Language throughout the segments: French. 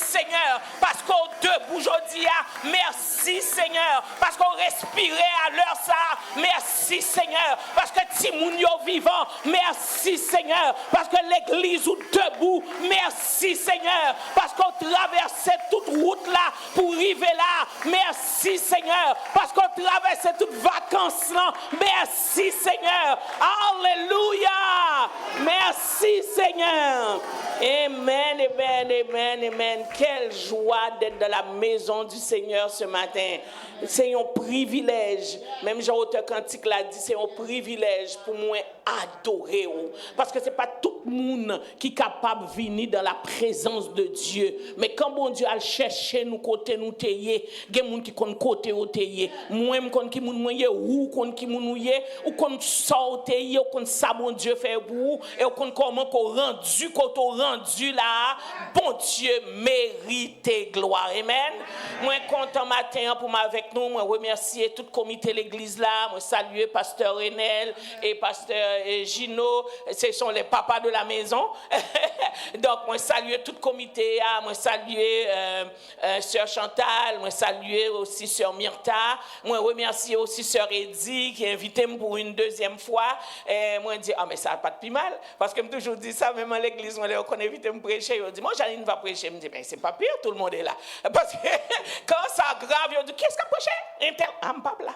Seigneur, parce qu'on debout aujourd'hui. Merci Seigneur, parce qu'on respirait à l'heure ça. Merci Seigneur, parce que Timoun yo vivant. Merci Seigneur, parce que l'église ou debout. Merci Seigneur, parce qu'on traversait toute route là pour arriver là. Merci Seigneur, parce qu'on traversait toutes vacances là. Merci Seigneur. Alléluia. Merci Seigneur. Amen, amen, amen, amen. Quelle joie d'être dans la maison du Seigneur ce matin. C'est un privilège. Même Jean-Auteur Cantique l'a dit, c'est un privilège pour moi adorer. Parce que c'est pas tout le monde qui est capable de venir dans la présence de Dieu. Mais quand bon Dieu a cherché nous côté nous tayé, il y a des gens qui connaissent côté où tayé. Moi je connais qui moun moyen ou connais qui moun ouye ou connais sortir ou connais ça bon Dieu fait pour et ou connais comment qu'on rendu là. Bon Dieu mérite gloire. Amen. Moi content matin pour avec nous, moi remercier tout le comité de l'église là, moi saluer pasteur Renel et pasteur Gino, ce sont les papas de la maison. Donc moi saluer tout le comité, moi saluer sœur Chantal, moi saluer aussi sœur Myrta, moi remercier aussi sœur Eddie qui a invité moi pour une deuxième fois. Moi dit mais ça n'a pas de plus mal parce que je toujours dit ça même à l'église moi on invité me prêcher, on dit moi Janine va prêcher, me dit ben c'est pas pire, tout le monde est là. Parce que quand ça grave, on dit qu'est-ce qu'on prêche? Pas là.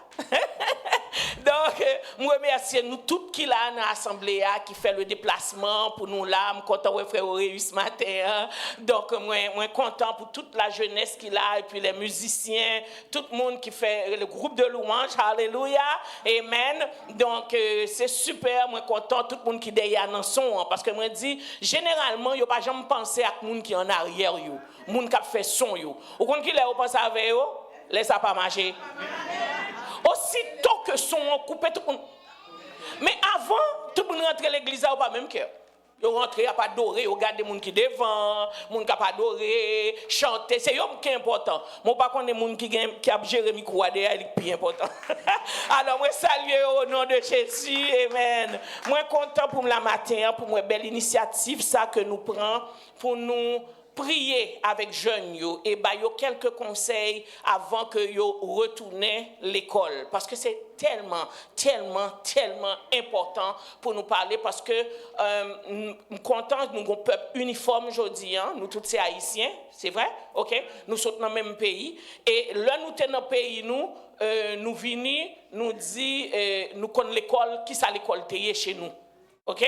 Donc moi remercier nous toutes qui là dans l'assemblée qui fait le déplacement pour nous là, content ouais frère réussi ce matin. Donc moi content pour toute la jeunesse qui là et puis les musiciens, tout le monde qui fait le groupe de louange. Alléluia. Amen. Donc c'est super, moi content tout le monde qui derrière dans son parce que moi dit généralement yo pas jamais penser à monde qui en arrière yo, monde qui fait son yo. Ou quand qui là on pense avec yo, laisse ça pas marcher. Aussitôt que son coupé tout le monde. Mais avant, tout le monde rentre à l'église ou pas même cœur. Ils rentrent à pas adorer, ils regardent les gens qui devant, les gens qui pas adorer, chanter, c'est eux qui est important. Moi pas connais les gens qui a géré le micro derrière, c'est plus important. Alors moi saluer au nom de Jésus, amen. Moi content pour la matin, pour moi belle initiative ça que nous prenons pour nous prier avec jeunes yo et ba yo quelques conseils avant que yo retourne l'école parce que c'est tellement important pour nous parler parce que nous content nous un peuple uniforme aujourd'hui nous tous ces haïtiens c'est vrai OK nous sommes dans le même pays et là nous sommes dans le pays nous venons nous dit nous connaissons l'école qui ça l'école chez nous OK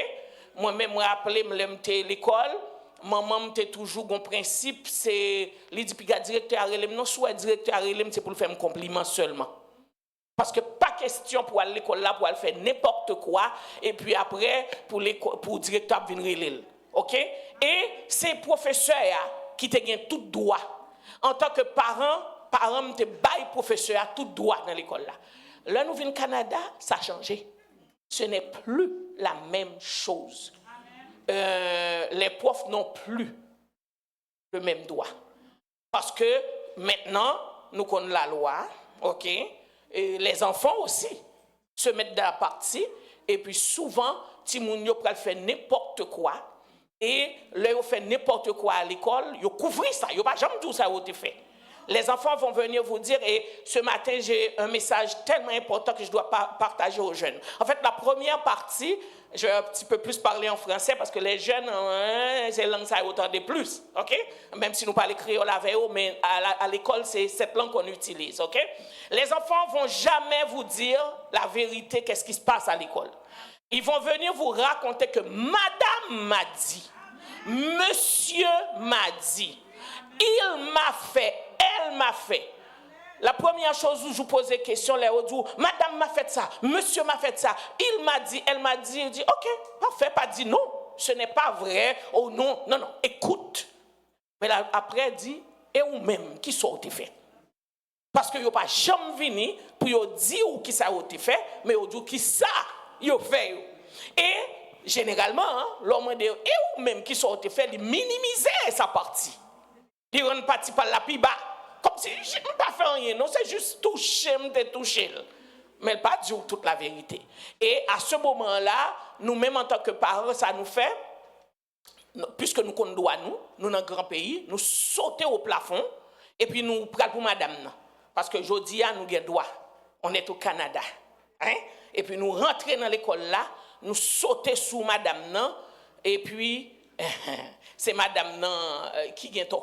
moi même me rappeler l'école maman m'était toujours un principe c'est lui dit puis directeur relève non soit directeur relève c'est pour le faire un compliment seulement parce que pas question pour aller à l'école là pour aller faire n'importe quoi et puis après pour directeur venir relève OK et c'est professeur qui te gagne tout droit en tant que parent me te bail professeur tout droit dans l'école là nous venons au Canada ça a changé ce n'est plus la même chose. Les profs n'ont plus le même droit. Parce que maintenant, nous connaissons la loi, OK? Et les enfants aussi se mettent dans la partie, et puis souvent, Timoun yo pral faire n'importe quoi, et là, yo fait n'importe quoi à l'école, yo couvrir ça, yo pas jamais dit ça a été fait. Les enfants vont venir vous dire, et ce matin, j'ai un message tellement important que je dois partager aux jeunes. En fait, la première partie, je vais un petit peu plus parler en français parce que les jeunes, c'est langue ça autant de plus, OK? Même si nous parlons créole avec eux, mais à l'école, c'est cette langue qu'on utilise, OK? Les enfants vont jamais vous dire la vérité, qu'est-ce qui se passe à l'école. Ils vont venir vous raconter que madame m'a dit, monsieur m'a dit, il m'a fait, elle m'a fait. La première chose où je vous pose des questions, les autres, madame m'a fait ça, monsieur m'a fait ça, il m'a dit, elle m'a dit, il dit, ok, parfait, pas dit non, ce n'est pas vrai, oh non, non, non, écoute. Mais là, après, elle dit, et ou même, qui sont fait? Parce que vous pas jamais venu pour vous dire qui ça a été fait, mais vous dit qui ça vous fait. Et généralement, l'homme dit, et ou même qui sont fait, il minimiser sa partie. Il rend partie par la plus bas. Comme si je n'ai pas fait rien, non, c'est juste toucher, mais pas dire toute la vérité. Et à ce moment-là, nous-mêmes en tant que parents, ça nous fait, puisque nous comptons droit, nous dans un grand pays, nous sautons au plafond et puis nous prenons pour madame. Parce que aujourd'hui, nous avons droit. On est au Canada. Hein? Et puis nous rentrons dans l'école là, nous sautons sous madame, et puis c'est madame qui gagne tout.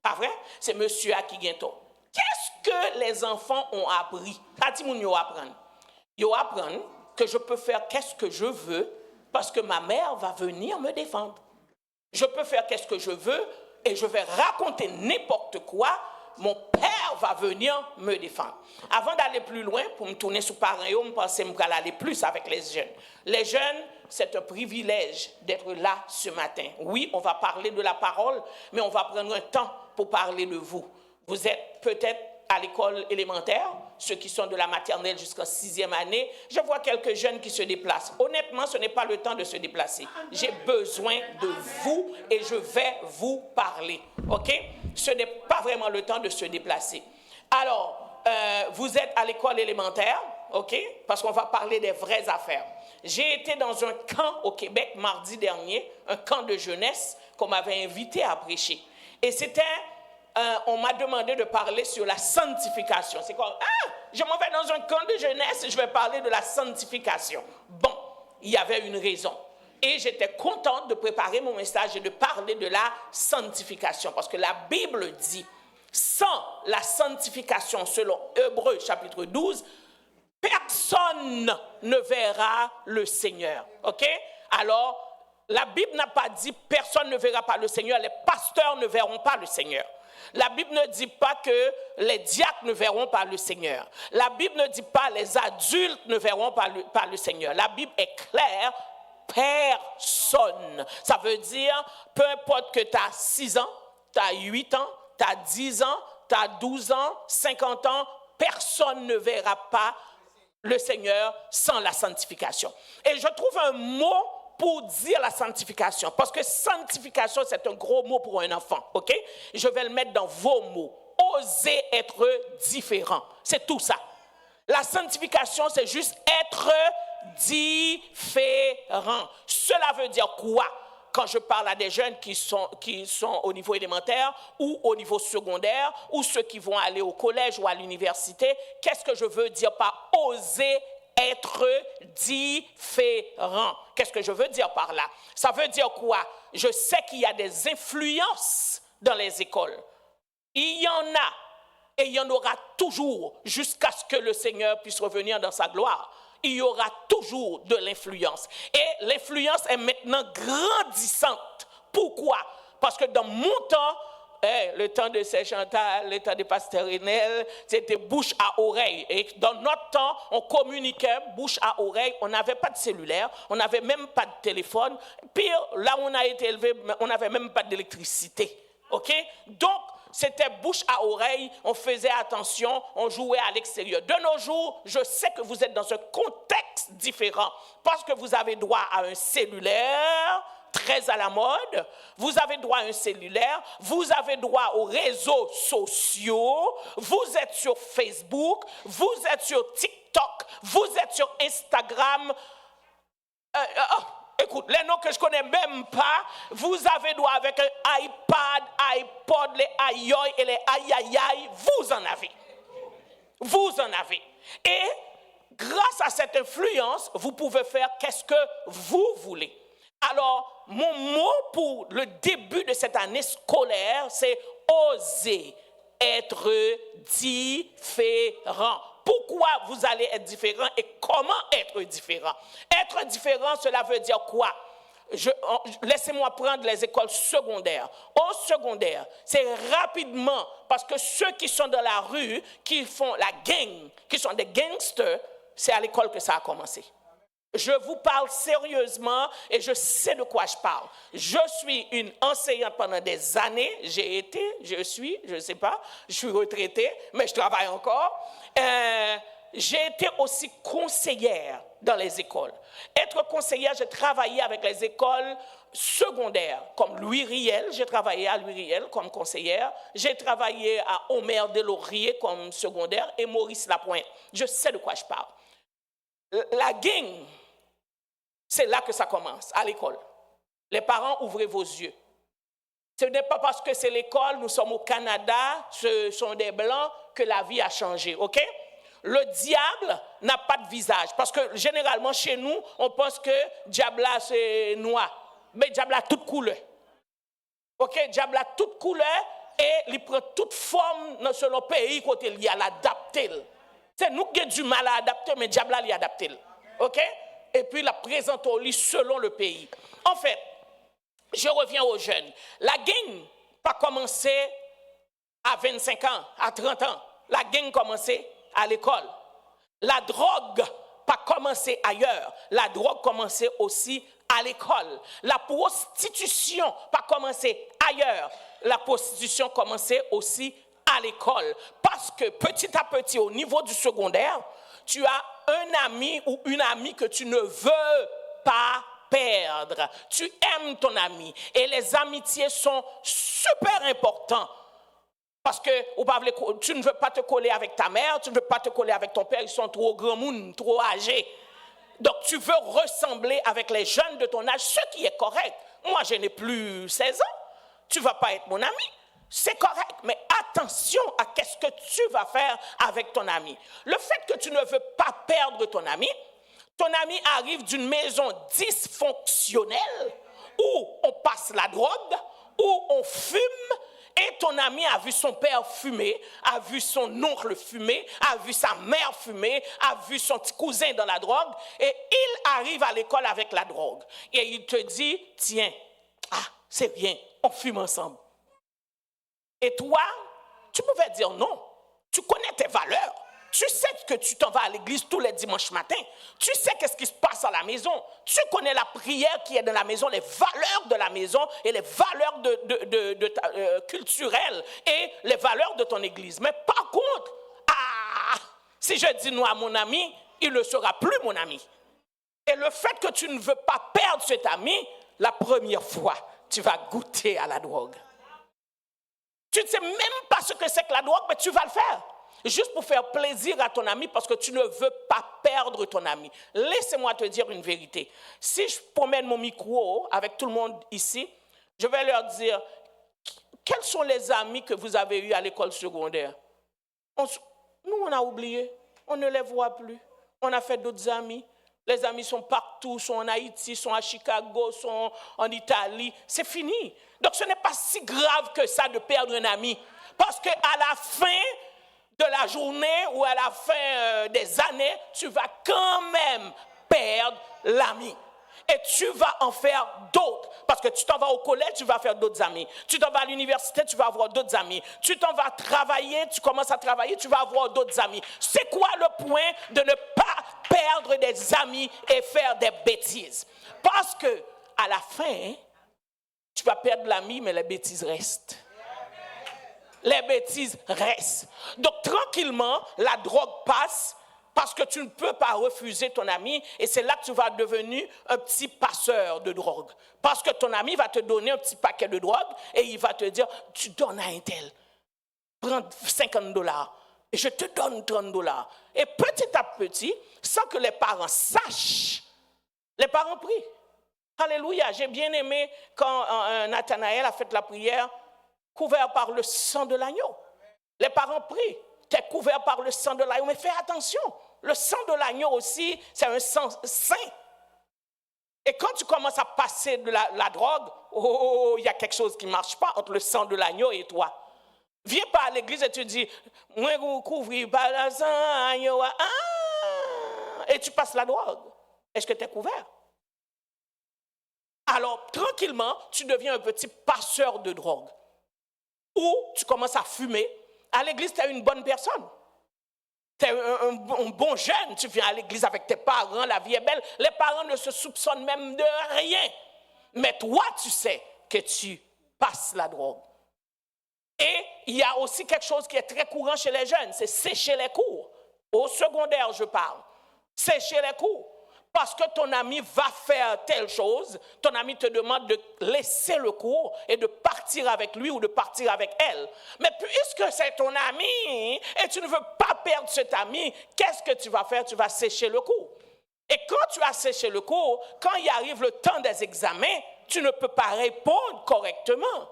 Pas vrai? C'est monsieur qui gagne tout. Qu'est-ce que les enfants ont appris? Ils apprennent que je peux faire qu'est-ce que je veux parce que ma mère va venir me défendre. Je peux faire qu'est-ce que je veux et je vais raconter n'importe quoi. Mon père va venir me défendre. Avant d'aller plus loin, pour me tourner sur parents, je pensais que je vais aller plus avec les jeunes. Les jeunes, c'est un privilège d'être là ce matin. Oui, on va parler de la parole, mais on va prendre un temps pour parler de vous. Vous êtes peut-être à l'école élémentaire, ceux qui sont de la maternelle jusqu'à 6e année. Je vois quelques jeunes qui se déplacent. Honnêtement, ce n'est pas le temps de se déplacer. J'ai besoin de vous et je vais vous parler. OK? Ce n'est pas vraiment le temps de se déplacer. Alors, vous êtes à l'école élémentaire, OK? Parce qu'on va parler des vraies affaires. J'ai été dans un camp au Québec mardi dernier, un camp de jeunesse qu'on m'avait invité à prêcher. Et c'était... on m'a demandé de parler sur la sanctification. C'est quoi? Ah, je m'en vais dans un camp de jeunesse et je vais parler de la sanctification. Bon, il y avait une raison. Et j'étais contente de préparer mon message et de parler de la sanctification. Parce que la Bible dit, sans la sanctification, selon Hébreux chapitre 12, personne ne verra le Seigneur. OK? Alors, la Bible n'a pas dit personne ne verra pas le Seigneur. Les pasteurs ne verront pas le Seigneur. La Bible ne dit pas que les diacres ne verront pas le Seigneur. La Bible ne dit pas les adultes ne verront pas le Seigneur. La Bible est claire, personne. Ça veut dire, peu importe que tu as 6 ans, tu as 8 ans, tu as 10 ans, tu as 12 ans, 50 ans, personne ne verra pas le Seigneur sans la sanctification. Et je trouve un mot pour dire la sanctification. Parce que sanctification, c'est un gros mot pour un enfant. OK? Je vais le mettre dans vos mots. Oser être différent. C'est tout ça. La sanctification, c'est juste être différent. Cela veut dire quoi? Quand je parle à des jeunes qui sont au niveau élémentaire ou au niveau secondaire ou ceux qui vont aller au collège ou à l'université, qu'est-ce que je veux dire par oser être différent? Qu'est-ce que je veux dire par là? Ça veut dire quoi? Je sais qu'il y a des influences dans les écoles. Il y en a et il y en aura toujours jusqu'à ce que le Seigneur puisse revenir dans sa gloire. Il y aura toujours de l'influence. Et l'influence est maintenant grandissante. Pourquoi? Parce que dans mon temps, le temps de Saint-Chantal, le temps de Pasteur Renel, c'était bouche à oreille. Et dans notre temps, on communiquait bouche à oreille. On n'avait pas de cellulaire, on n'avait même pas de téléphone. Pire, là où on a été élevé, on n'avait même pas d'électricité. OK? Donc, c'était bouche à oreille, on faisait attention, on jouait à l'extérieur. De nos jours, je sais que vous êtes dans un contexte différent parce que vous avez droit à un cellulaire très à la mode, vous avez droit à un cellulaire, vous avez droit aux réseaux sociaux, vous êtes sur Facebook, vous êtes sur TikTok, vous êtes sur Instagram. Écoute, les noms que je ne connais même pas, vous avez droit avec un iPad, iPod, les aïe et les aïe, vous en avez. Vous en avez. Et grâce à cette influence, vous pouvez faire qu'est-ce que vous voulez. Alors, mon mot pour le début de cette année scolaire, c'est oser être différent. Pourquoi vous allez être différent et comment être différent? Être différent, cela veut dire quoi? Laissez-moi prendre les écoles secondaires. Au secondaire, c'est rapidement, parce que ceux qui sont dans la rue, qui font la gang, qui sont des gangsters, c'est à l'école que ça a commencé. Je vous parle sérieusement et je sais de quoi je parle. Je suis une enseignante pendant des années. Je ne sais pas, je suis retraitée, mais je travaille encore. J'ai été aussi conseillère dans les écoles. Être conseillère, j'ai travaillé avec les écoles secondaires, comme Louis Riel. J'ai travaillé à Louis Riel comme conseillère. J'ai travaillé à Omer Deslauriers comme secondaire et Maurice Lapointe. Je sais de quoi je parle. La gang, c'est là que ça commence, à l'école. Les parents, ouvrez vos yeux. Ce n'est pas parce que c'est l'école, nous sommes au Canada, ce sont des Blancs, que la vie a changé, ok? Le diable n'a pas de visage, parce que généralement chez nous, on pense que diable là c'est noir, mais diable a toute couleur. Ok, diable a toute couleur et il prend toute forme dans selon pays côté il y a l'adapter. C'est nous qui avons du mal à adapter, mais diable a l'adapter. Ok? Et puis la présente au lit selon le pays. En fait, je reviens aux jeunes. La gang pas commencé à 25 ans, à 30 ans. La gang commencé à l'école. La drogue pas commencé ailleurs. La drogue commençait aussi à l'école. La prostitution pas commencé ailleurs. La prostitution commençait aussi à l'école. Parce que petit à petit, au niveau du secondaire, tu as un ami ou une amie que tu ne veux pas perdre. Tu aimes ton ami. Et les amitiés sont super importantes. Parce que tu ne veux pas te coller avec ta mère, tu ne veux pas te coller avec ton père, ils sont trop grands monde, trop âgés. Donc tu veux ressembler avec les jeunes de ton âge, ce qui est correct. Moi, je n'ai plus 16 ans, tu ne vas pas être mon ami. C'est correct, mais attention à qu'est-ce que tu vas faire avec ton ami. Le fait que tu ne veux pas perdre ton ami arrive d'une maison dysfonctionnelle où on passe la drogue, où on fume, et ton ami a vu son père fumer, a vu son oncle fumer, a vu sa mère fumer, a vu son petit cousin dans la drogue, et il arrive à l'école avec la drogue. Et il te dit, tiens, c'est bien, on fume ensemble. Et toi, tu pouvais dire non. Tu connais tes valeurs. Tu sais que tu t'en vas à l'église tous les dimanches matins. Tu sais qu'est-ce qui se passe à la maison. Tu connais la prière qui est dans la maison, les valeurs de la maison et les valeurs culturelles et les valeurs de ton église. Mais par contre, si je dis non à mon ami, il ne sera plus mon ami. Et le fait que tu ne veux pas perdre cet ami, la première fois, tu vas goûter à la drogue. Tu ne sais même pas ce que c'est que la drogue, mais tu vas le faire. Juste pour faire plaisir à ton ami parce que tu ne veux pas perdre ton ami. Laissez-moi te dire une vérité. Si je promène mon micro avec tout le monde ici, je vais leur dire, quels sont les amis que vous avez eus à l'école secondaire? Nous, on a oublié. On ne les voit plus. On a fait d'autres amis. Les amis sont partout, sont en Haïti, sont à Chicago, sont en Italie. C'est fini. Donc, ce n'est pas si grave que ça de perdre un ami. Parce qu'à la fin de la journée ou à la fin des années, tu vas quand même perdre l'ami. Et tu vas en faire d'autres. Parce que tu t'en vas au collège, tu vas faire d'autres amis. Tu t'en vas à l'université, tu vas avoir d'autres amis. Tu t'en vas travailler, tu commences à travailler, tu vas avoir d'autres amis. C'est quoi le point de ne pas perdre des amis et faire des bêtises? Parce que à la fin, tu vas perdre l'ami, mais les bêtises restent. Les bêtises restent. Donc, tranquillement, la drogue passe parce que tu ne peux pas refuser ton ami et c'est là que tu vas devenir un petit passeur de drogue. Parce que ton ami va te donner un petit paquet de drogue et il va te dire, tu donnes à un tel, prends $50 et je te donne $30. Et petit à petit, sans que les parents sachent, les parents prient. Alléluia, j'ai bien aimé quand Nathanaël a fait la prière, couvert par le sang de l'agneau. Les parents prient, tu es couvert par le sang de l'agneau, mais fais attention, le sang de l'agneau aussi, c'est un sang saint. Et quand tu commences à passer de la drogue, il y a quelque chose qui ne marche pas entre le sang de l'agneau et toi. Viens pas à l'église et tu dis, moi, vous couvrez par le sang de l'agneau, et tu passes la drogue. Est-ce que tu es couvert? Alors, tranquillement, tu deviens un petit passeur de drogue. Ou tu commences à fumer. À l'église, tu es une bonne personne. Tu es un bon jeune. Tu viens à l'église avec tes parents, la vie est belle. Les parents ne se soupçonnent même de rien. Mais toi, tu sais que tu passes la drogue. Et il y a aussi quelque chose qui est très courant chez les jeunes, c'est sécher les cours. Au secondaire, je parle. Sécher les cours. Parce que ton ami va faire telle chose, ton ami te demande de laisser le cours et de partir avec lui ou de partir avec elle. Mais puisque c'est ton ami et tu ne veux pas perdre cet ami, qu'est-ce que tu vas faire? Tu vas sécher le cours. Et quand tu as séché le cours, quand il arrive le temps des examens, tu ne peux pas répondre correctement.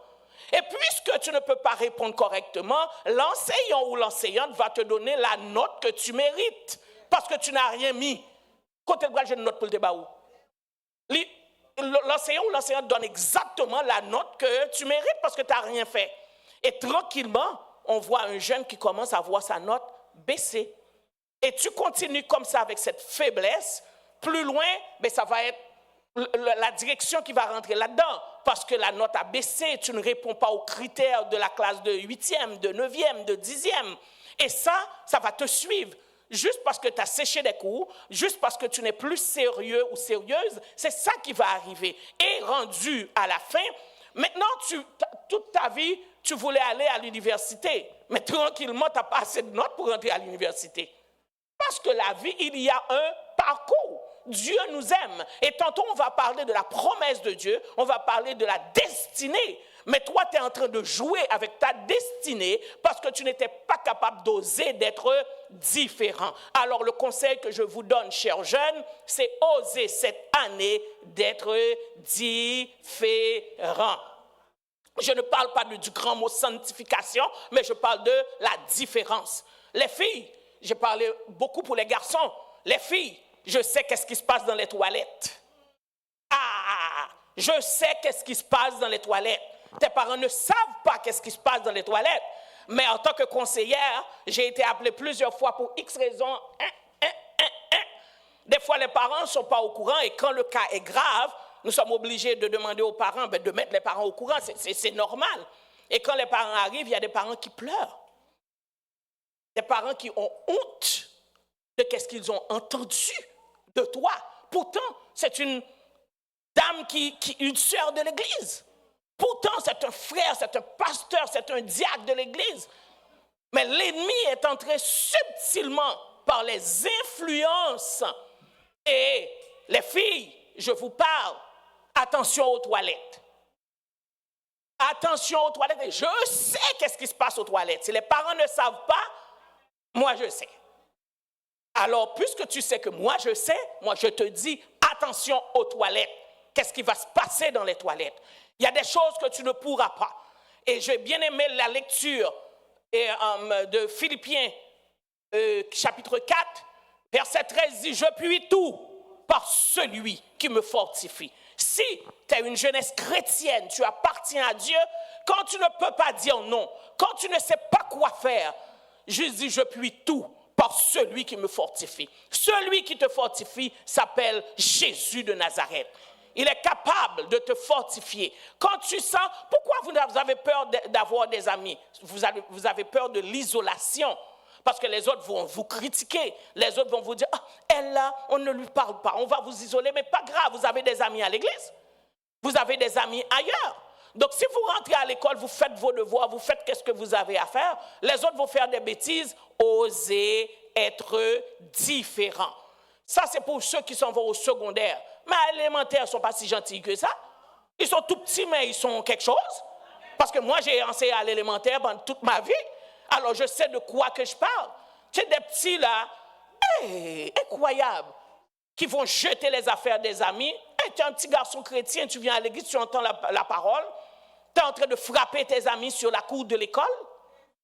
Et puisque tu ne peux pas répondre correctement, l'enseignant ou l'enseignante va te donner la note que tu mérites parce que tu n'as rien mis. Quand tu as une note pour le débat, l'enseignant ou l'enseignante donne exactement la note que tu mérites parce que tu n'as rien fait. Et tranquillement, on voit un jeune qui commence à voir sa note baisser. Et tu continues comme ça avec cette faiblesse, plus loin, ben ça va être la direction qui va rentrer là-dedans. Parce que la note a baissé, tu ne réponds pas aux critères de la classe de 8e, de 9e, de 10e. Et ça va te suivre. Juste parce que tu as séché des cours, juste parce que tu n'es plus sérieux ou sérieuse, c'est ça qui va arriver. Et rendu à la fin, maintenant, toute ta vie, tu voulais aller à l'université, mais tranquillement, tu n'as pas assez de notes pour rentrer à l'université. Parce que la vie, il y a un parcours. Dieu nous aime. Et tantôt, on va parler de la promesse de Dieu, on va parler de la destinée. Mais toi, tu es en train de jouer avec ta destinée parce que tu n'étais pas capable d'oser d'être différent. Alors, le conseil que je vous donne, chers jeunes, c'est oser cette année d'être différent. Je ne parle pas du grand mot sanctification, mais je parle de la différence. Les filles, j'ai parlé beaucoup pour les garçons. Les filles, je sais qu'est-ce qui se passe dans les toilettes. Je sais qu'est-ce qui se passe dans les toilettes. Tes parents ne savent pas qu'est-ce qui se passe dans les toilettes. Mais en tant que conseillère, j'ai été appelée plusieurs fois pour X raisons. Des fois, les parents ne sont pas au courant et quand le cas est grave, nous sommes obligés de demander aux parents, de mettre les parents au courant. C'est normal. Et quand les parents arrivent, il y a des parents qui pleurent. Des parents qui ont honte de qu'est-ce qu'ils ont entendu de toi. Pourtant, c'est une dame une sœur de l'Église. Pourtant, c'est un frère, c'est un pasteur, c'est un diacre de l'Église. Mais l'ennemi est entré subtilement par les influences. Et les filles, je vous parle, attention aux toilettes. Attention aux toilettes. Et je sais qu'est-ce qui se passe aux toilettes. Si les parents ne savent pas, moi je sais. Alors, puisque tu sais que moi je sais, moi je te dis, attention aux toilettes. Qu'est-ce qui va se passer dans les toilettes? Il y a des choses que tu ne pourras pas. Et j'ai bien aimé la lecture de Philippiens, chapitre 4, verset 13, dit « Je puis tout par celui qui me fortifie ». Si tu es une jeunesse chrétienne, tu appartiens à Dieu, quand tu ne peux pas dire non, quand tu ne sais pas quoi faire, je dis « Je puis tout par celui qui me fortifie ». Celui qui te fortifie s'appelle Jésus de Nazareth. Il est capable de te fortifier. Quand tu sens, pourquoi vous avez peur d'avoir des amis? Vous avez peur de l'isolation. Parce que les autres vont vous critiquer. Les autres vont vous dire, elle là, on ne lui parle pas. On va vous isoler, mais pas grave, vous avez des amis à l'église. Vous avez des amis ailleurs. Donc si vous rentrez à l'école, vous faites vos devoirs, vous faites ce que vous avez à faire. Les autres vont faire des bêtises. Osez être différents. Ça, c'est pour ceux qui s'en vont au secondaire. Mais à l'élémentaire, ils ne sont pas si gentils que ça. Ils sont tout petits, mais ils sont quelque chose. Parce que moi, j'ai enseigné à l'élémentaire pendant toute ma vie. Alors, je sais de quoi que je parle. Tu sais, des petits là, incroyables, qui vont jeter les affaires des amis. Tu es un petit garçon chrétien, tu viens à l'église, tu entends la parole. Tu es en train de frapper tes amis sur la cour de l'école.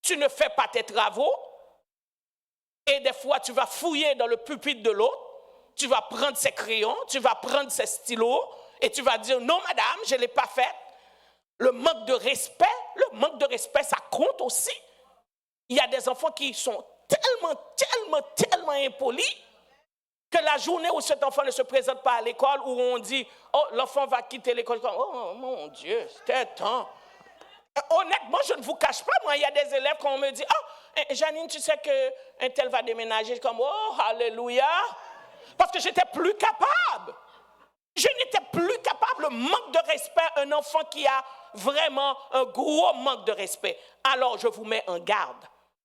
Tu ne fais pas tes travaux. Et des fois, tu vas fouiller dans le pupitre de l'autre. Tu vas prendre ses crayons, tu vas prendre ses stylos et tu vas dire « Non, madame, je ne l'ai pas fait ». Le manque de respect, ça compte aussi. Il y a des enfants qui sont tellement impolis que la journée où cet enfant ne se présente pas à l'école, où on dit « Oh, l'enfant va quitter l'école », oh mon Dieu, c'était temps. Honnêtement, je ne vous cache pas, moi, il y a des élèves quand on me dit « Oh, Janine, tu sais qu'un tel va déménager », comme « Oh, alléluia ». Parce que j'étais plus capable. Je n'étais plus capable. Le manque de respect, un enfant qui a vraiment un gros manque de respect. Alors, je vous mets en garde.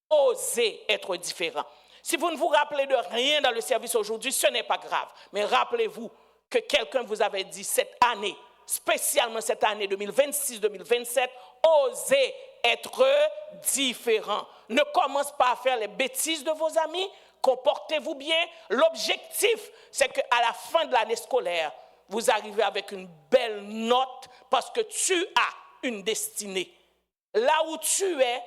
Osez être différent. Si vous ne vous rappelez de rien dans le service aujourd'hui, ce n'est pas grave. Mais rappelez-vous que quelqu'un vous avait dit cette année, spécialement cette année 2026-2027, osez être différent. Ne commence pas à faire les bêtises de vos amis. Comportez-vous bien. L'objectif, c'est qu'à la fin de l'année scolaire, vous arrivez avec une belle note parce que tu as une destinée. Là où tu es,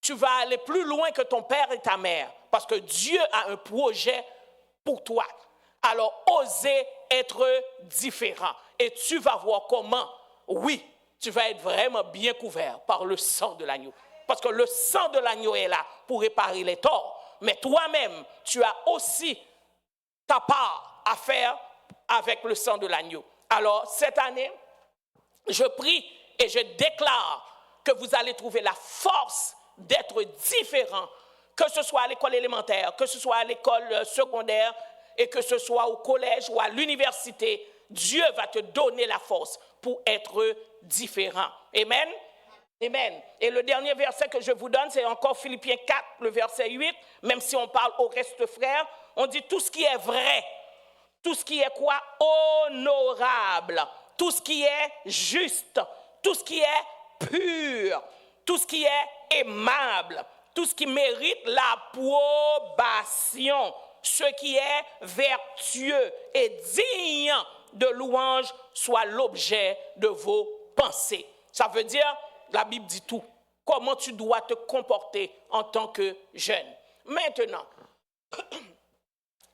tu vas aller plus loin que ton père et ta mère parce que Dieu a un projet pour toi. Alors, osez être différent et tu vas voir comment, oui, tu vas être vraiment bien couvert par le sang de l'agneau. Parce que le sang de l'agneau est là pour réparer les torts. Mais toi-même, tu as aussi ta part à faire avec le sang de l'agneau. Alors, cette année, je prie et je déclare que vous allez trouver la force d'être différent, que ce soit à l'école élémentaire, que ce soit à l'école secondaire et que ce soit au collège ou à l'université. Dieu va te donner la force pour être différent. Amen. Amen. Et le dernier verset que je vous donne, c'est encore Philippiens 4, le verset 8. Même si on parle au reste frère, on dit tout ce qui est vrai, tout ce qui est quoi? Honorable, tout ce qui est juste, tout ce qui est pur, tout ce qui est aimable, tout ce qui mérite l'approbation, ce qui est vertueux et digne de louange soit l'objet de vos pensées. Ça veut dire, la Bible dit tout. Comment tu dois te comporter en tant que jeune. Maintenant,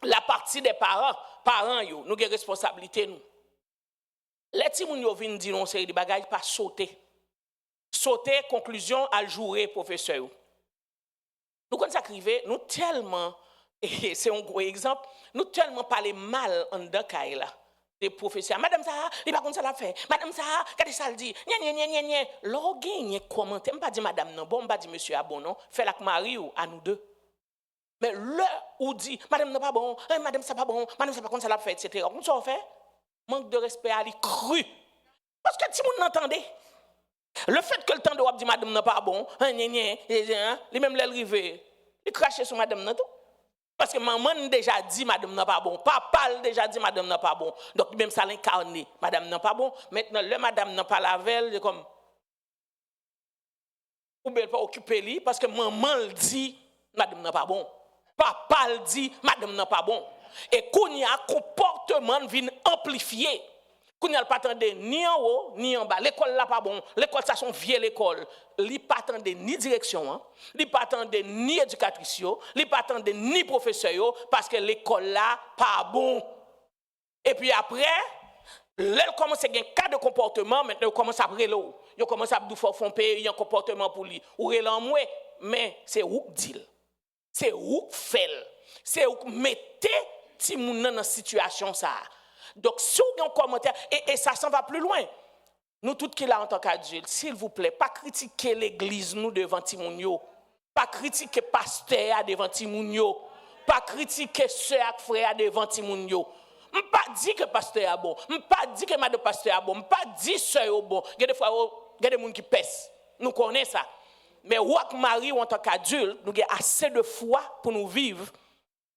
la partie des parents, nous avons des responsabilités. Les petits gens viennent dire une série de bagages, pas sauter. Sauter, conclusion, à jouer, professeur. Nous, quand ça arrive, nous tellement, et c'est un gros exemple, nous tellement parler mal en dedans là. Des professeurs, madame ça, il pas comme ça l'a fait. Madame ça, qu'est-ce que ça dit? Nya. L'on gagne commenter, on pas dit madame non, bon, on pas dit monsieur bon non, fait la Marie ou à nous deux. Mais le ou dit madame non pas bon, madame ça pas bon, madame ça pas comme ça l'a fait, etc. Comment ça fait? Manque de respect à lui cru. Parce que si vous n'entendez, le fait que le temps de wap dit madame non pas bon, les mêmes l'arrivé, il crache sur madame non tout. Parce que maman déjà dit madame n'a pas bon, papa déjà dit madame n'a pas bon. Donc même ça l'incarne, madame n'a pas bon. Maintenant le madame n'a pas la veille, comme ou bien pas occuper lui parce que maman le dit madame n'a pas bon. Papa le dit madame n'a pas bon. Et qu'on y a comportement vient amplifier. Qu'on y a pas attendre ni en haut ni en bas. L'école là pas bon. L'école ça son vieille l'école. Li pas attendre ni direction hein. Li pas attendre ni éducatrice yo, li pas attendre ni professeur yo parce que l'école là pas bon. Et puis après, elle commence à gagner cas de comportement, maintenant commence à brelo. Yo commence à dou font payer un comportement pour lui. Ou relan moi, mais c'est ou dit. C'est ou fait. C'est ou mettez ti moun dans situation ça. Donc, si vous avez un commentaire, et ça s'en va plus loin, nous tous qui là en tant qu'adultes, s'il vous plaît, pas critiquer l'église nous devant Timounio, pas critiquer pasteur devant Timounio, pas critiquer soeur et frère devant Timounio. Je ne pas dire que pasteur est bon, je ne pas dire que madame pasteur est bon, je ne pas dire soeur est bon. Il y a des fois, il y a des gens qui pèsent. Nous connaissons ça. Mais Wak Marie, en tant qu'adulte, nous avons assez de foi pour nous vivre,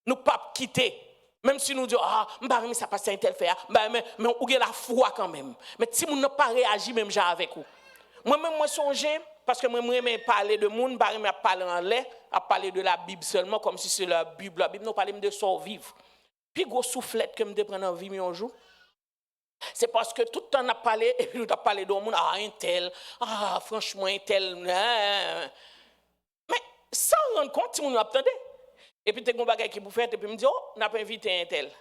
nous ne pas quitter. Même si nous disons, mais ça passe un tel fait, mais on a la foi quand même. Mais si on n'a pas réagi même genre avec vous. Moi-même, moi songez, parce que moi, je parler de monde, je ne parler en l'air, à parler de la Bible seulement, comme si c'est la Bible. La Bible, nous parlons de sort vivre. Puis, gros soufflette que je prends en vie un jour, c'est parce que tout le temps, on a parlé, et puis nous avons parlé de monde, un tel, franchement, un tel. Mais sans rendre compte, si on nous attendait. Et puis, tu as un bagage qui vous fait, et puis, me dit, on n'a pas invité un tel.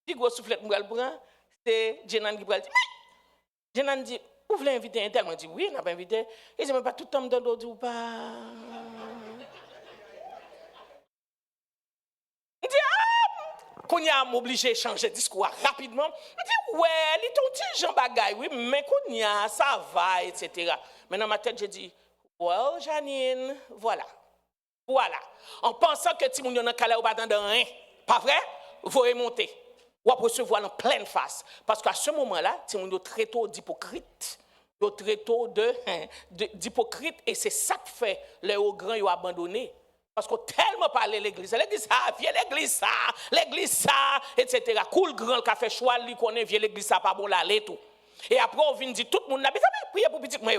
Puis, gros soufflette, je prends, c'est Jenan qui me dit, mais Jenan dit, vous voulez inviter un tel? Je dis, oui, on n'a pas invité. Et je ne pas tout le temps me donner ou pas. Je dis, qu'on y a obligé de changer de discours rapidement. Je dis, ouais, il est un petit Jean Bagay, oui, mais qu'on y a, ça va, etc. Mais dans ma tête, je dis, well, Janine, voilà. Voilà. En pensant que si vous n'avez pas de rien, pas vrai, vous remontez. Ou après recevoir en pleine face. Parce qu'à ce moment-là, si vous êtes très tôt d'hypocrite, vous êtes très tôt d'hypocrite, et c'est ça qui fait les hauts grands ont abandonné. Parce qu'on tellement parlé de l'église. L'église ça, vieux l'église ça, etc. Cool grand qui a fait choix, lui connaît, vieux l'église ça, pas bon là, tout. Et après, on vient dire tout le monde, priez pour petit moi.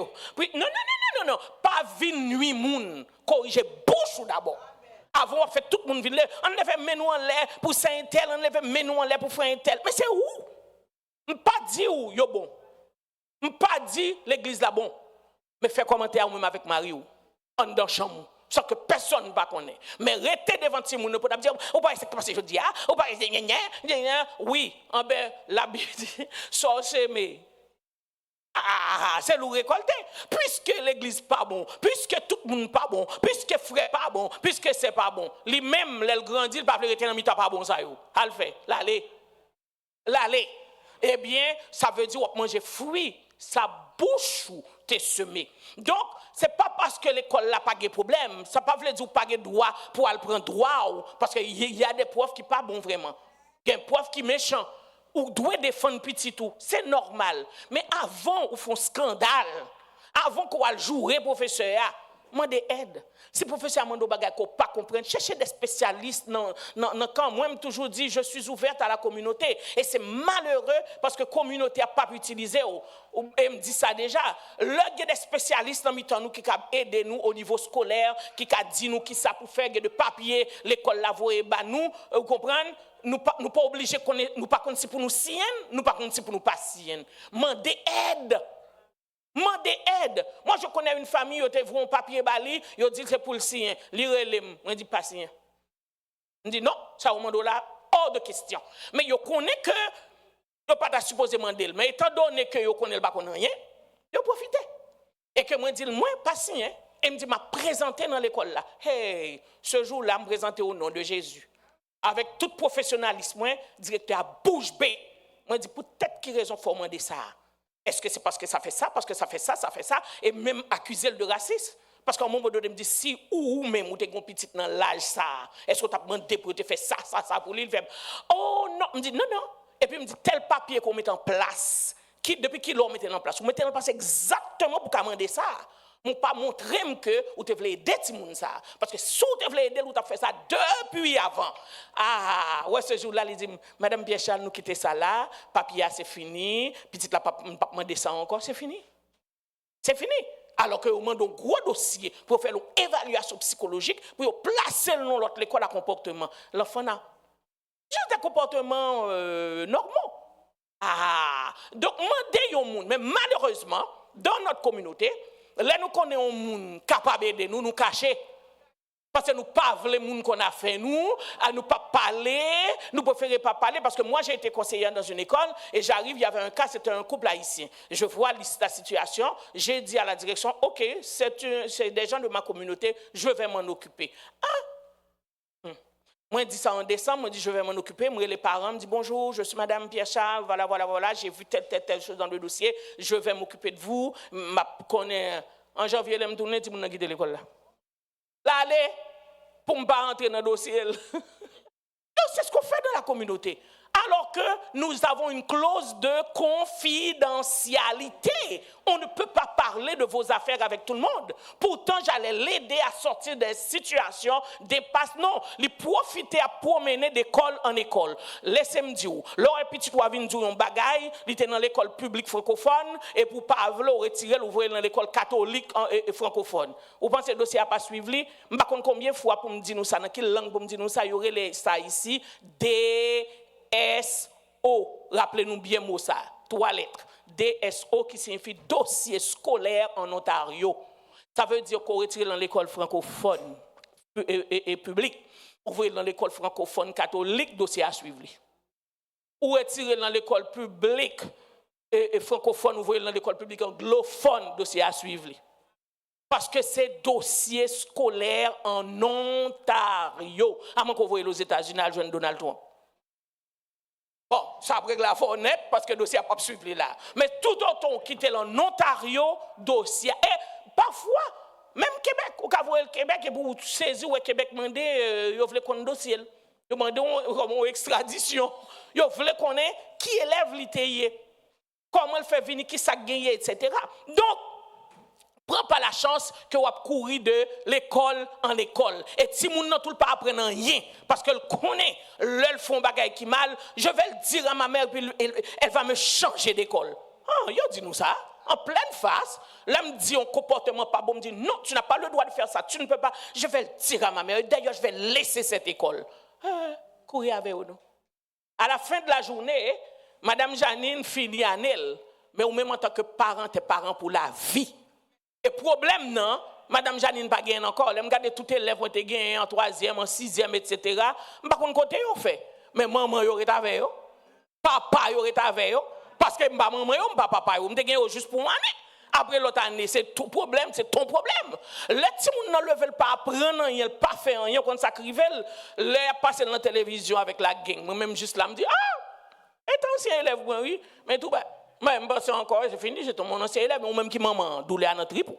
Non, pas vin nuit moun, corriger bouche d'abord. Avant, on fait tout le monde vient. On lève menou en l'air pour saint tel, on lève menou en l'air pour frère tel. Mais c'est où? On pas dit où yo bon. On pas dit l'église là bon. Mais fait commentaire même avec Marie ou en dans chambre sans que personne ne va connaître. Mais rester devant tout le monde pour dire ou pas c'est parce que je dis ah, ou pas oui, en ben la Bible dit sorcier mais c'est le récolter. Puisque l'église pas bon, puisque tout le monde pas bon, puisque frère pas bon, puisque c'est pas bon. Lui-même, il grandit, il va rester dans mi-temps pas bon ça yo. Al fait, l'aller. Eh bien, ça veut dire qu'on manger fruit, sa bouche t'es semé. Donc, c'est pas parce que l'école n'a pas de problème, ça pas veut dire pas de droit pour aller prendre droit parce qu'il y a des profs qui pas bon vraiment. Il y a des profs qui méchants. Ou doit défendre petit tout, c'est normal. Mais avant, ou font scandale, avant qu'on aille jouer professeur, demandez aide. Si professeur mando bagay ko pas comprendre, cherchez des spécialistes dans quand moi même toujours dit je suis ouverte à la communauté et c'est malheureux parce que la communauté a pas utilisé et me dit ça déjà. Là il y a des spécialistes dans mitan nous qui cap aider nous au niveau scolaire, qui ca dit nous qui ça pour faire de papier l'école la voyer ba nous, vous comprenez? Nous pas obligés nous pas si pour nous sienne, nous pas si pour nous pas sienne. Mandez aide. Mandez aide. Moi, je connais une famille, ils ont vu un papier bali, ils ont dit que c'est pour le sien. Lire-le. Je dis pas sien. Je dis non, ça au monde là, hors de question. Mais ils connaissent que, ils pas supposé demander. Mais étant donné que ils connaissent pas rien, ils profité. Et que moi, je dis, moi, pas sien. Et me dit, m'a présenté dans l'école là. Hey, ce jour-là, me présenter au nom de Jésus. Avec tout professionnalisme, moi, directeur à bouche bée. Moi, je dis, peut-être qu'il raison faut demander ça. Est-ce que c'est parce que ça fait ça, parce que ça fait ça, et même accuser le de racisme? Parce qu'à un moment donné, me dit, si ou même ou t'es une petite dans l'âge ça, est-ce que tu as demandé pour te faire ça pour lui? Oh non, me dit non. Et puis me dit, tel papier qu'on met en place, depuis qui l'on mettait en place? Vous mettez en place exactement pour commander ça. On pas montrer que vous te voulez aider tout le monde ça parce que si vous te voulez aider vous avez fait ça depuis avant. Ah ouais ce jour-là il dit madame Pierre nous quitter ça là, papier c'est fini, petite là pas demander ça encore, c'est fini. C'est fini. Alors que vous demandez un gros dossier pour faire une évaluation psychologique pour placer le nom de l'école à comportement. L'enfant a juste des comportements normaux. Ah donc demandez au monde mais malheureusement dans notre communauté là, nous connaissons un monde capable de nous cacher. Parce que nous ne pas les gens qu'on a fait, nous pas parler, nous préférons pas parler. Parce que moi, j'ai été conseillère dans une école et j'arrive, il y avait un cas, c'était un couple haïtien. Je vois la situation, j'ai dit à la direction, ok, c'est des gens de ma communauté, je vais m'en occuper. Moi, je dis ça en décembre, je dis je vais m'en occuper. Moi, les parents me disent bonjour, je suis madame Pierre-Charles, voilà, j'ai vu telle chose dans le dossier, je vais m'occuper de vous. En janvier, je me tourne, je me guide l'école là. Là, allez, pour ne pas entrer dans le dossier. C'est ce qu'on fait dans la communauté. Alors que nous avons une clause de confidentialité. On ne peut pas parler de vos affaires avec tout le monde. Pourtant, j'allais l'aider à sortir des situations, des passes. Non, il profiter à promener d'école en école. Laissez-moi dire, l'autre petit toi vient dire un bagaille, il était dans l'école publique francophone, et pour pas le retirer, l'ouvrir dans l'école catholique et francophone. Vous pensez que le dossier n'a pas suivi? Je ne sais pas combien de fois pour me dire ça, dans quelle langue pour me dire ça, il y aurait ça ici, DSO, rappelez-nous bien mot ça, 3 lettres. DSO qui signifie dossier scolaire en Ontario. Ça veut dire qu'on retire dans l'école francophone et publique. Vous voyez dans l'école francophone catholique, dossier à suivre. Ou retirer dans l'école publique et francophone, vous voyez dans l'école publique anglophone, dossier à suivre. Parce que c'est dossier scolaire en Ontario. À moins que vous voyez aux États-Unis, à jeune Donald Trump. Bon, ça après la fois honnête parce que le dossier n'a pas suivi là. Mais tout autant quitter en Ontario, dossier. Et parfois, même Québec, au cas où le Québec, et pour saisir où le Québec demande, il voulait qu'on ait un dossier. Il demande une extradition. Il voulait qu'on ait qui élève l'ITI, comment il fait venir, qui ça gagne, etc. Donc, prends pas la chance que vous courir de l'école en l'école. Et si moun nan tout pas apprendre rien, parce qu'elle connaît, l'elle font bagaille qui mal, je vais le dire à ma mère, puis elle va me changer d'école. Ah, yo dit nous ça. en pleine face. Là, me dit un comportement pas bon, me dit non, tu n'as pas le droit de faire ça, tu ne peux pas. Je vais le dire à ma mère. D'ailleurs, je vais laisser cette école. Courir avec nous. À la fin de la journée, Madame Janine finit à elle, mais ou même en tant que parent, t'es parent pour la vie. Et problème, non, Madame Janine pas gagné encore. Elle me regarde tout élève qui ont gagné en 3e, en 6e, etc. Je ne sais pas côté yo fait. Mais maman yo est avec eux. Papa yo est avec eux. Parce que maman yo, papa yo, me gagné juste pour une année. Après l'autre année, c'est ton problème, c'est ton problème. Les petits gens ne veulent pas apprendre rien, pas faire rien, quand ça crive, les passer dans la télévision avec la gang. Moi-même juste là, me dit, et ancien élève, oui, mais tout bas. Même pas encore, c'est fini, j'ai mon ancien élève, ou même qui maman doulé à notre tripou.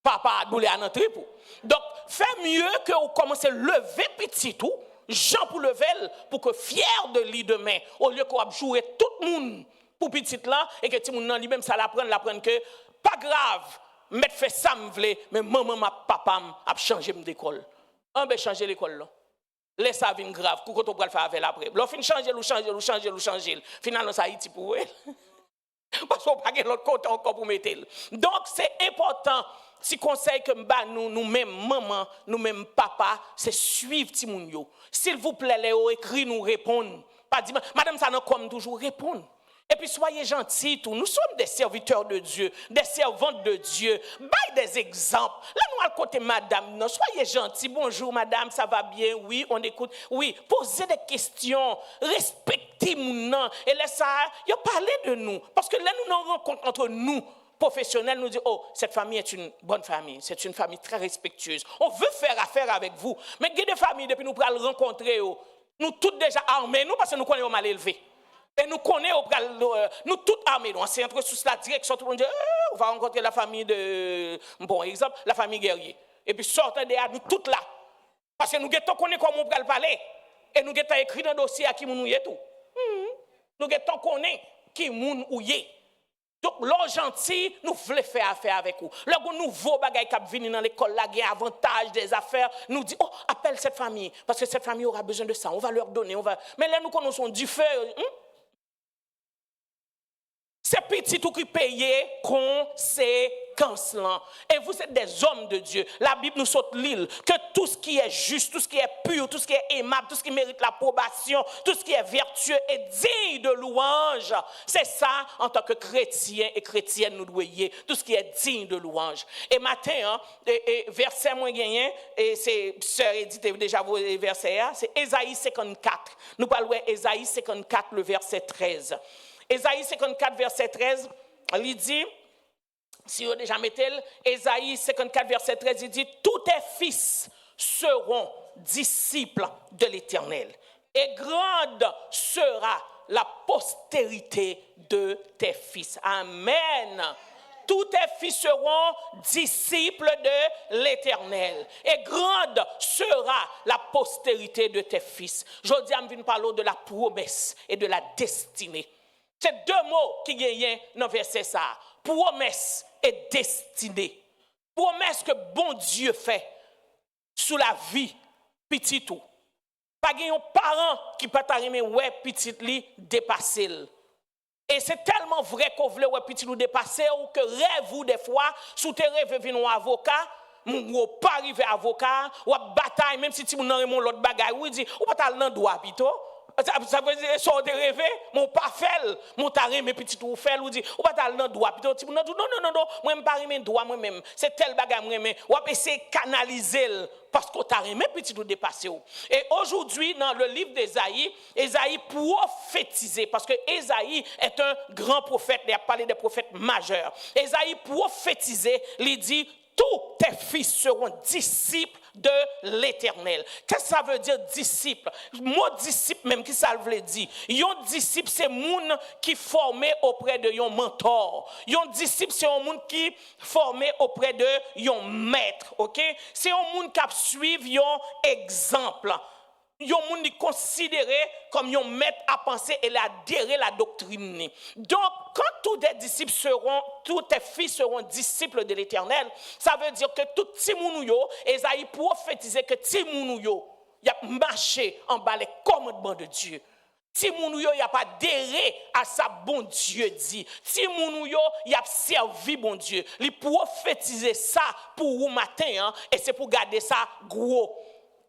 Papa doulé à notre tripou. Donc, fais mieux que vous commencez à lever petit tout, Jean pour lever, pour que fier de lui demain, au lieu qu'on jouer tout le monde pour petit là, et que tout le monde lui-même ça l'apprenne que, pas grave, mettre fait ça me vle, mais maman, papa a changé d'école. On va changer l'école là. Laisse ça venir grave, quand on va le faire avec après. L'on fin changer. Finalement, ça Haïti pour elle. Parce qu'on n'a pas l'autre côté encore pour mettre. Donc, c'est important. Si conseil que nous-mêmes, maman, nous-mêmes, papa, c'est suivre Timounio. S'il vous plaît, Léo, écrit, nous répondre. Pas dire, madame, ça n'a comme toujours répondre. Et puis soyez gentils, tout. Nous sommes des serviteurs de Dieu, des servantes de Dieu. Baille des exemples. Là, nous, à côté, madame, non, soyez gentils. Bonjour, madame, ça va bien? Oui, on écoute. Oui, posez des questions. Respectez-nous. Et là, ça, il a parlé de nous. Parce que là, nous nous rencontrons entre nous, professionnels, nous disons, oh, cette famille est une bonne famille. C'est une famille très respectueuse. On veut faire affaire avec vous. Mais il y a des familles, depuis nous pourrons le rencontrer, nous toutes déjà armés, nous, parce que nous connaissons mal élevé. Et nous connaissons, nous toutes armés, nous c'est entre sous la direction, tout le monde dit, on va rencontrer la famille de, bon exemple, la famille guerrier. Et puis sortez de là, nous toutes là. Parce que nous connaissons comment on peut parler. Et nous avons écrit dans le dossier à qui nous y est tout. Nous avons connaissons qui nous y est. Donc, l'on gentil, nous voulons faire affaire avec vous. Le nouveau bagage qui vient dans l'école, là, il y a avantage des affaires, nous dit, oh, appelle cette famille, parce que cette famille aura besoin de ça, on va leur donner, Mais là, nous connaissons du feu. C'est petit tout qui paye conséquence là. Et vous êtes des hommes de Dieu. La Bible nous saute l'île que tout ce qui est juste, tout ce qui est pur, tout ce qui est aimable, tout ce qui mérite l'approbation, tout ce qui est vertueux et digne de louange. C'est ça en tant que chrétien et chrétienne nous devons y tout ce qui est digne de louange. Et matin, verset moins gagné, et c'est sœur Edith déjà vos versets, c'est Ésaïe 54. Nous parlons d'Ésaïe 54, le verset 13. Ésaïe 54, verset 13, il dit, si vous déjà mettez, Ésaïe 54, verset 13, il dit, tous tes fils seront disciples de l'Éternel, et grande sera la postérité de tes fils. Amen. Tous tes fils seront disciples de l'Éternel. Et grande sera la postérité de tes fils. Je dis, je viens parler de la promesse et de la destinée. C'est deux mots qui gagnent dans le verset ça. Promesse et destinée. Promesse que bon Dieu fait sous la vie petit tout. Pas un parent qui peut t'arriver ouais petit li dépasser. Et c'est tellement vrai qu'on veut ouais petit nous dépasser ou que rêve vous des fois sous tes rêves venir un avocat ou pas arriver avocat ou bataille même si tu n'as pas l'autre bagaille ou dit ou pas t'as le droit plutôt. Ça veut dire sont de rêver mon pas fait mon taré mes petits ou fait ou dit ou pas t'as le droit plutôt tu non moi me pas remet droit moi même c'est tel bagage moi mais ou essayer canaliser parce qu'on t'a remet petit ou dépasser. Et aujourd'hui dans le livre d'Ésaïe, Ésaïe prophétisait parce que Ésaïe est un grand prophète, il a parlé des prophètes majeurs. Ésaïe prophétisait, il dit tous tes fils seront disciples de l'Éternel. Qu'est-ce que ça veut dire disciple? Mot disciple même qui ça veut dire? Yon disciple c'est moun qui formé auprès de yon mentor. Yon disciple c'est un moun qui formé auprès de yon maître, OK? C'est un moun qui suivre yon exemple. Yon moun qui considéré comme yon maître à penser et adhérer la doctrine. Donc quand tous tes disciples tous tes fils seront disciples de l'Éternel, ça veut dire que tout timounou yo, Ésaïe prophétisait que timounou yo, y a marché en bas les commandements de Dieu. Si moun yo y a pas adhéré à ça bon Dieu dit. Si moun yo y a servi bon Dieu. Li prophétiser ça pour vous matin hein, et c'est pour garder ça gros.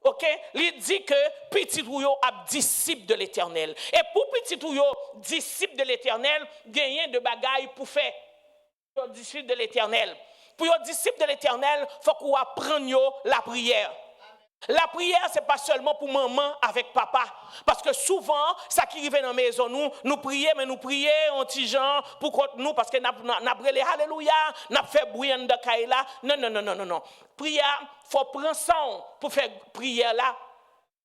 OK? Il dit que petit ou yo a disciple de l'Éternel. Et pour petit ou yo disciple de l'Éternel, gagner de bagaille pour faire disciple de l'Éternel. Pour yo disciple de l'Éternel, faut qu'on apprenne la prière. La prière, ce n'est pas seulement pour maman avec papa. Parce que souvent, ça qui arrive dans la maison, nous prions, mais nous prions en petit genre pour contre nous, parce que nous avons les alléluia, nous avons fait bruit de Kaila. Non. Prière, il faut prendre ça pour faire prière là,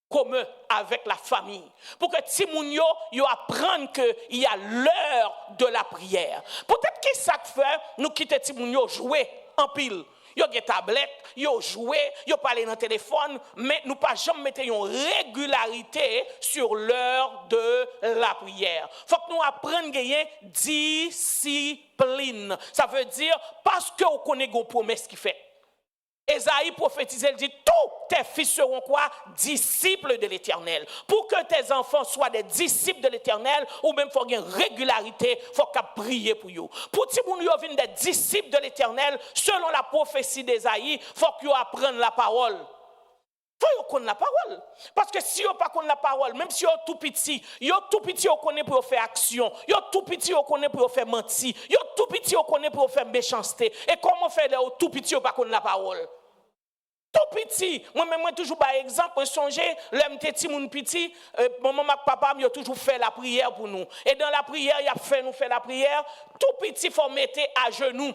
commun avec la famille. Pour que Timounio apprenne qu'il y a l'heure de la prière. Peut-être que ça fait, nous quitter Timounio jouer en pile. Yo gen tablette, yo joué, yo parlé dans téléphone, mais nous pas jamais mettre une régularité sur l'heure de la prière. Faut que nous apprenions à gagner discipline. Ça veut dire parce que on connaît une promesse qu'il fait. Ésaïe prophétisait, il dit, tous tes fils seront quoi? Disciples de l'Éternel. Pour que tes enfants soient des disciples de l'Éternel, ou même faut une régularité, faut qu'à prier pour eux. Pour que vous viennent des disciples de l'Éternel, selon la prophétie d'Ésaïe, faut qu'ils apprennent la parole. Faut qu'on la parole. Parce que si vous pas connaît la parole, même si vous tout petit, vous connaissez pour faire action, vous tout petit, vous connaissez pour faire mentir, vous tout petit, vous connaissez pour faire méchanceté. Et comment faire les tout petit, vous pas connaît la parole? Tout petit, moi toujours par exemple, songer, l'homme petit moun petit, maman papa m'a toujours fait la prière pour nous. Et dans la prière, il a fait nous faire la prière, tout petit faut mettre à genoux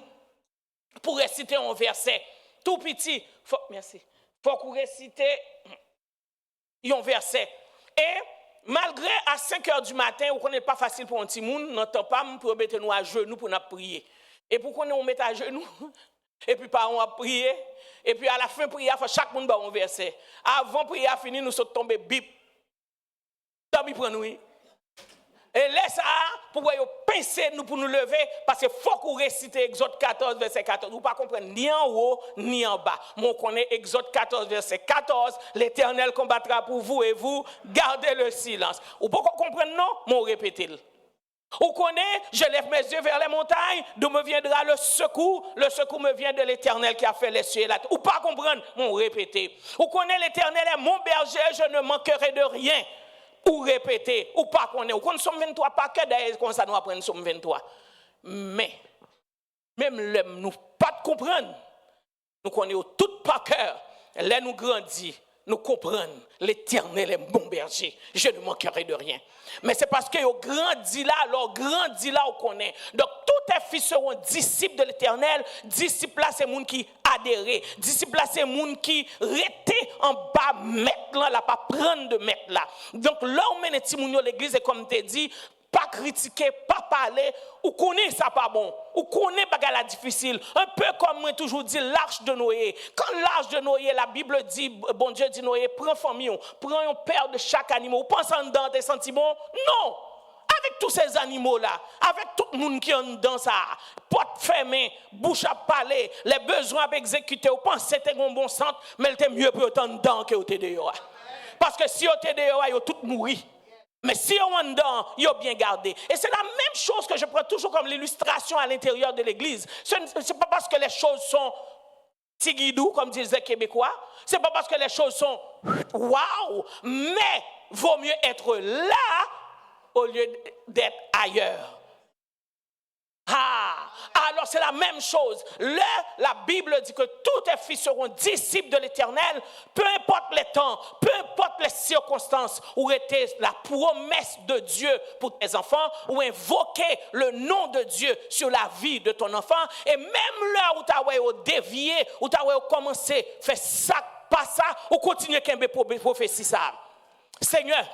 pour réciter un verset. Tout petit, merci. Faut qu'on récite un verset. Et malgré à 5 heures du matin, on n'est pas facile pour un petit monde, n'entend pas pour mettre nous à genoux pour nous prier. Et pourquoi nous mettre à genoux? Et puis par on a prié. Et puis à la fin prière, faut chaque monde un verset. Avant prière fini, nous sommes tombés bip. Tant pis pour nous. Et laisse ça pour penser nous pour nous lever parce qu'il faut qu'on récite Exode 14 verset 14. Vous ne pas comprendre ni en haut ni en bas. Mon connaît Exode 14 verset 14, l'Éternel combattra pour vous et vous gardez le silence. Vous ne pas comprendre non, mon répétez-le. Vous connaissez, je lève mes yeux vers les montagnes, d'où me viendra le secours me vient de l'Éternel qui a fait les cieux et la terre. Ou pas comprendre, mon répéter. Vous connaissez, l'Éternel est mon berger, je ne manquerai de rien. Ou répéter, ou pas connaître. Ou qu'on somme 23, pas que d'ailleurs, comme ça nous apprenons somme 23. Mais, même nous pas de comprendre, nous connaissons tout par cœur, là nous grandit. Nous comprenons, l'Éternel est mon berger, je ne manquerai de rien. Mais c'est parce que vous grandit là, alors grandit là, on connaît. Donc, tous tes fils seront disciples de l'Éternel. Disciples là, c'est les gens qui adhèrent. Disciples là, c'est les gens qui restent en bas, mettre là, pas prendre de mettre là. Donc, là, on mène l'église, et comme tu dis, pas critiquer, pas parler, ou connaît ça pas bon, ou connaît bagala difficile. Un peu comme moi toujours dit l'arche de Noé. Quand l'arche de Noé, la Bible dit, bon Dieu dit Noé, prends famille, prends un père de chaque animal, ou pense en dedans tes sentiments. Non! Avec tous ces animaux-là, avec tout le monde qui est dans ça, porte fermée, bouche à parler, les besoins à exécuter, ou pense que c'était un bon centre, mais il était mieux pour autant dedans que au TDO. Parce que si au TDO, ils ont tout mouru. Mais si on est dedans, ils ont bien gardé. Et c'est la même chose que je prends toujours comme l'illustration à l'intérieur de l'église. Ce n'est pas parce que les choses sont tigidou, comme disent les Québécois. Ce n'est pas parce que les choses sont waouh. Mais vaut mieux être là au lieu d'être ailleurs. Alors c'est la même chose. La Bible dit que tous tes fils seront disciples de l'Éternel, peu importe les temps, peu importe les circonstances, où était la promesse de Dieu pour tes enfants, ou invoquer le nom de Dieu sur la vie de ton enfant, et même là où tu as dévié, où tu as commencé, fais ça, pas ça, ou continue à prophétie ça. Seigneur,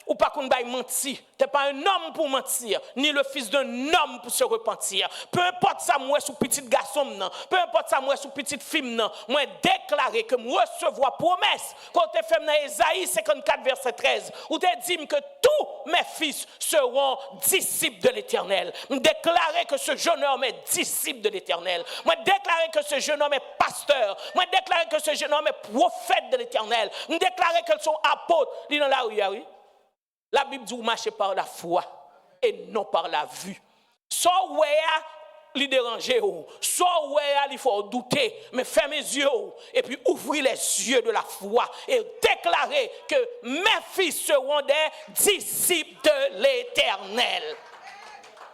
ou pas qu'on baille mentir. T'es pas un homme pour mentir, ni le fils d'un homme pour se repentir. Peu importe ça, moi, sous petit garçon, non. Peu importe ça, moi, sous petite fille, non. Moi, déclarer que moi, recevoir promesse, quand t'es fait dans Ésaïe 54, verset 13, où t'es dit que tous mes fils seront disciples de l'Éternel. Déclarer que ce jeune homme est disciple de l'Éternel. Moi, déclarer que ce jeune homme est pasteur. Moi, déclarer que ce jeune homme est prophète de l'Éternel. Déclarer qu'ils sont apôtres. Dis dans la rue, oui. La Bible dit vous marchez par la foi et non par la vue. So ouais, li déranger ou, so ouais, il faut douter, mais fermez les yeux et puis ouvrez les yeux de la foi et déclarez que mes fils seront des disciples de l'Éternel.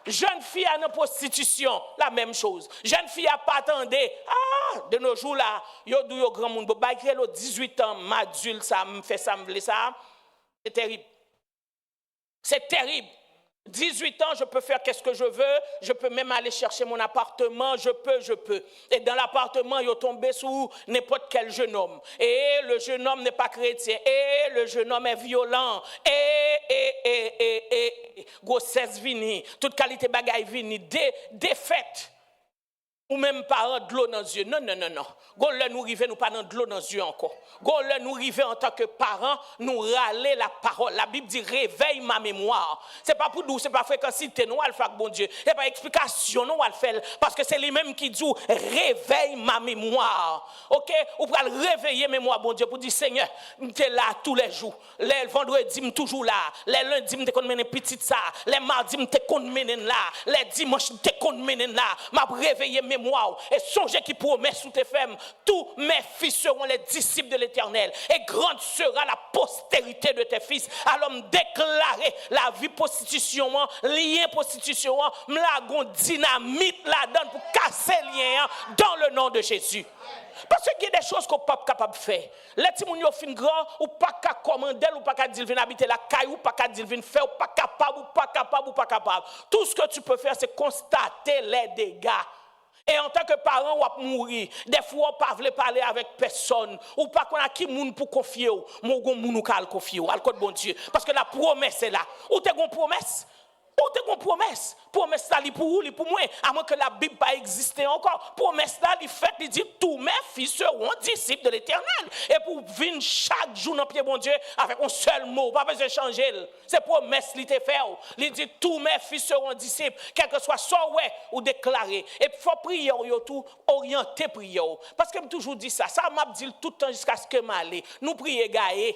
Jeune fille à une prostitution, la même chose. Jeune fille à pas attendre. De nos jours là, yo dou yo grand monde, ba créer le 18 ans, m'adulte ça, me fait ça, me veut ça. C'est terrible. C'est terrible. 18 ans, je peux faire qu'est-ce que je veux, je peux même aller chercher mon appartement, je peux. Et dans l'appartement, il est tombé sous n'importe quel jeune homme. Et le jeune homme n'est pas chrétien. Et le jeune homme est violent. Et grossesse vini, toute qualité bagaille vini, défaite. Ou même parents de l'eau dans les yeux. Non. Gon le nous river nous pas dans de l'eau dans les yeux encore. Gon le nous river en tant que parents, nous râler la parole. La Bible dit réveille ma mémoire. C'est pas pour nous, c'est pas fréquencité nous le faire bon Dieu. C'est pas explication nous le faire parce que c'est lui-même qui dit réveille ma mémoire. OK? Ou pour réveiller mémoire bon Dieu pour dire Seigneur, tu es là tous les jours. Les vendredis me toujours là. Les lundis me te connais mener petite ça. Les mardis me te connais mener là. Les dimanches me te connais mener là. M'a réveiller mémoire. Et songez qui promet sous tes femmes, tous mes fils seront les disciples de l'Éternel, et grande sera la postérité de tes fils. Alors me déclarer la vie prostitution, lien prostitution, me la gon dynamite là-dedans pour casser lien dans le nom de Jésus. Parce qu'il y a des choses qu'on n'est pas capable de faire. Les petits gens qui sont grands, ou pas capable de commander, ou pas capable de habiter la caille, ou pas capable de faire, ou pas capable. Tout ce que tu peux faire, c'est constater les dégâts. Et en tant que parent, on va mourir. Des fois, on ne peut pas parler avec personne. Ou pas qu'on a qui moun pour confier. Mon gon moun kal confier. Al code bon Dieu. Parce que la promesse est là. Ou t'es gon promesse? Ou t'es gon promesse? Promesse là, li pour ou, li pour moi. À moins que la Bible pas exister encore. Promesse là, li fait, li dit tous mes fils seront disciples de l'Éternel. Et pour venir chaque jour dans pied bon Dieu avec un seul mot, pas besoin de changer. C'est promesse li te fait. Li dit tous mes fils seront disciples, quel que soit son ouais ou déclaré. Et il faut prier yo tout orienter prier. Parce que je toujours dit ça m'a dit tout le temps jusqu'à ce que m'aller. Nous prier gaé.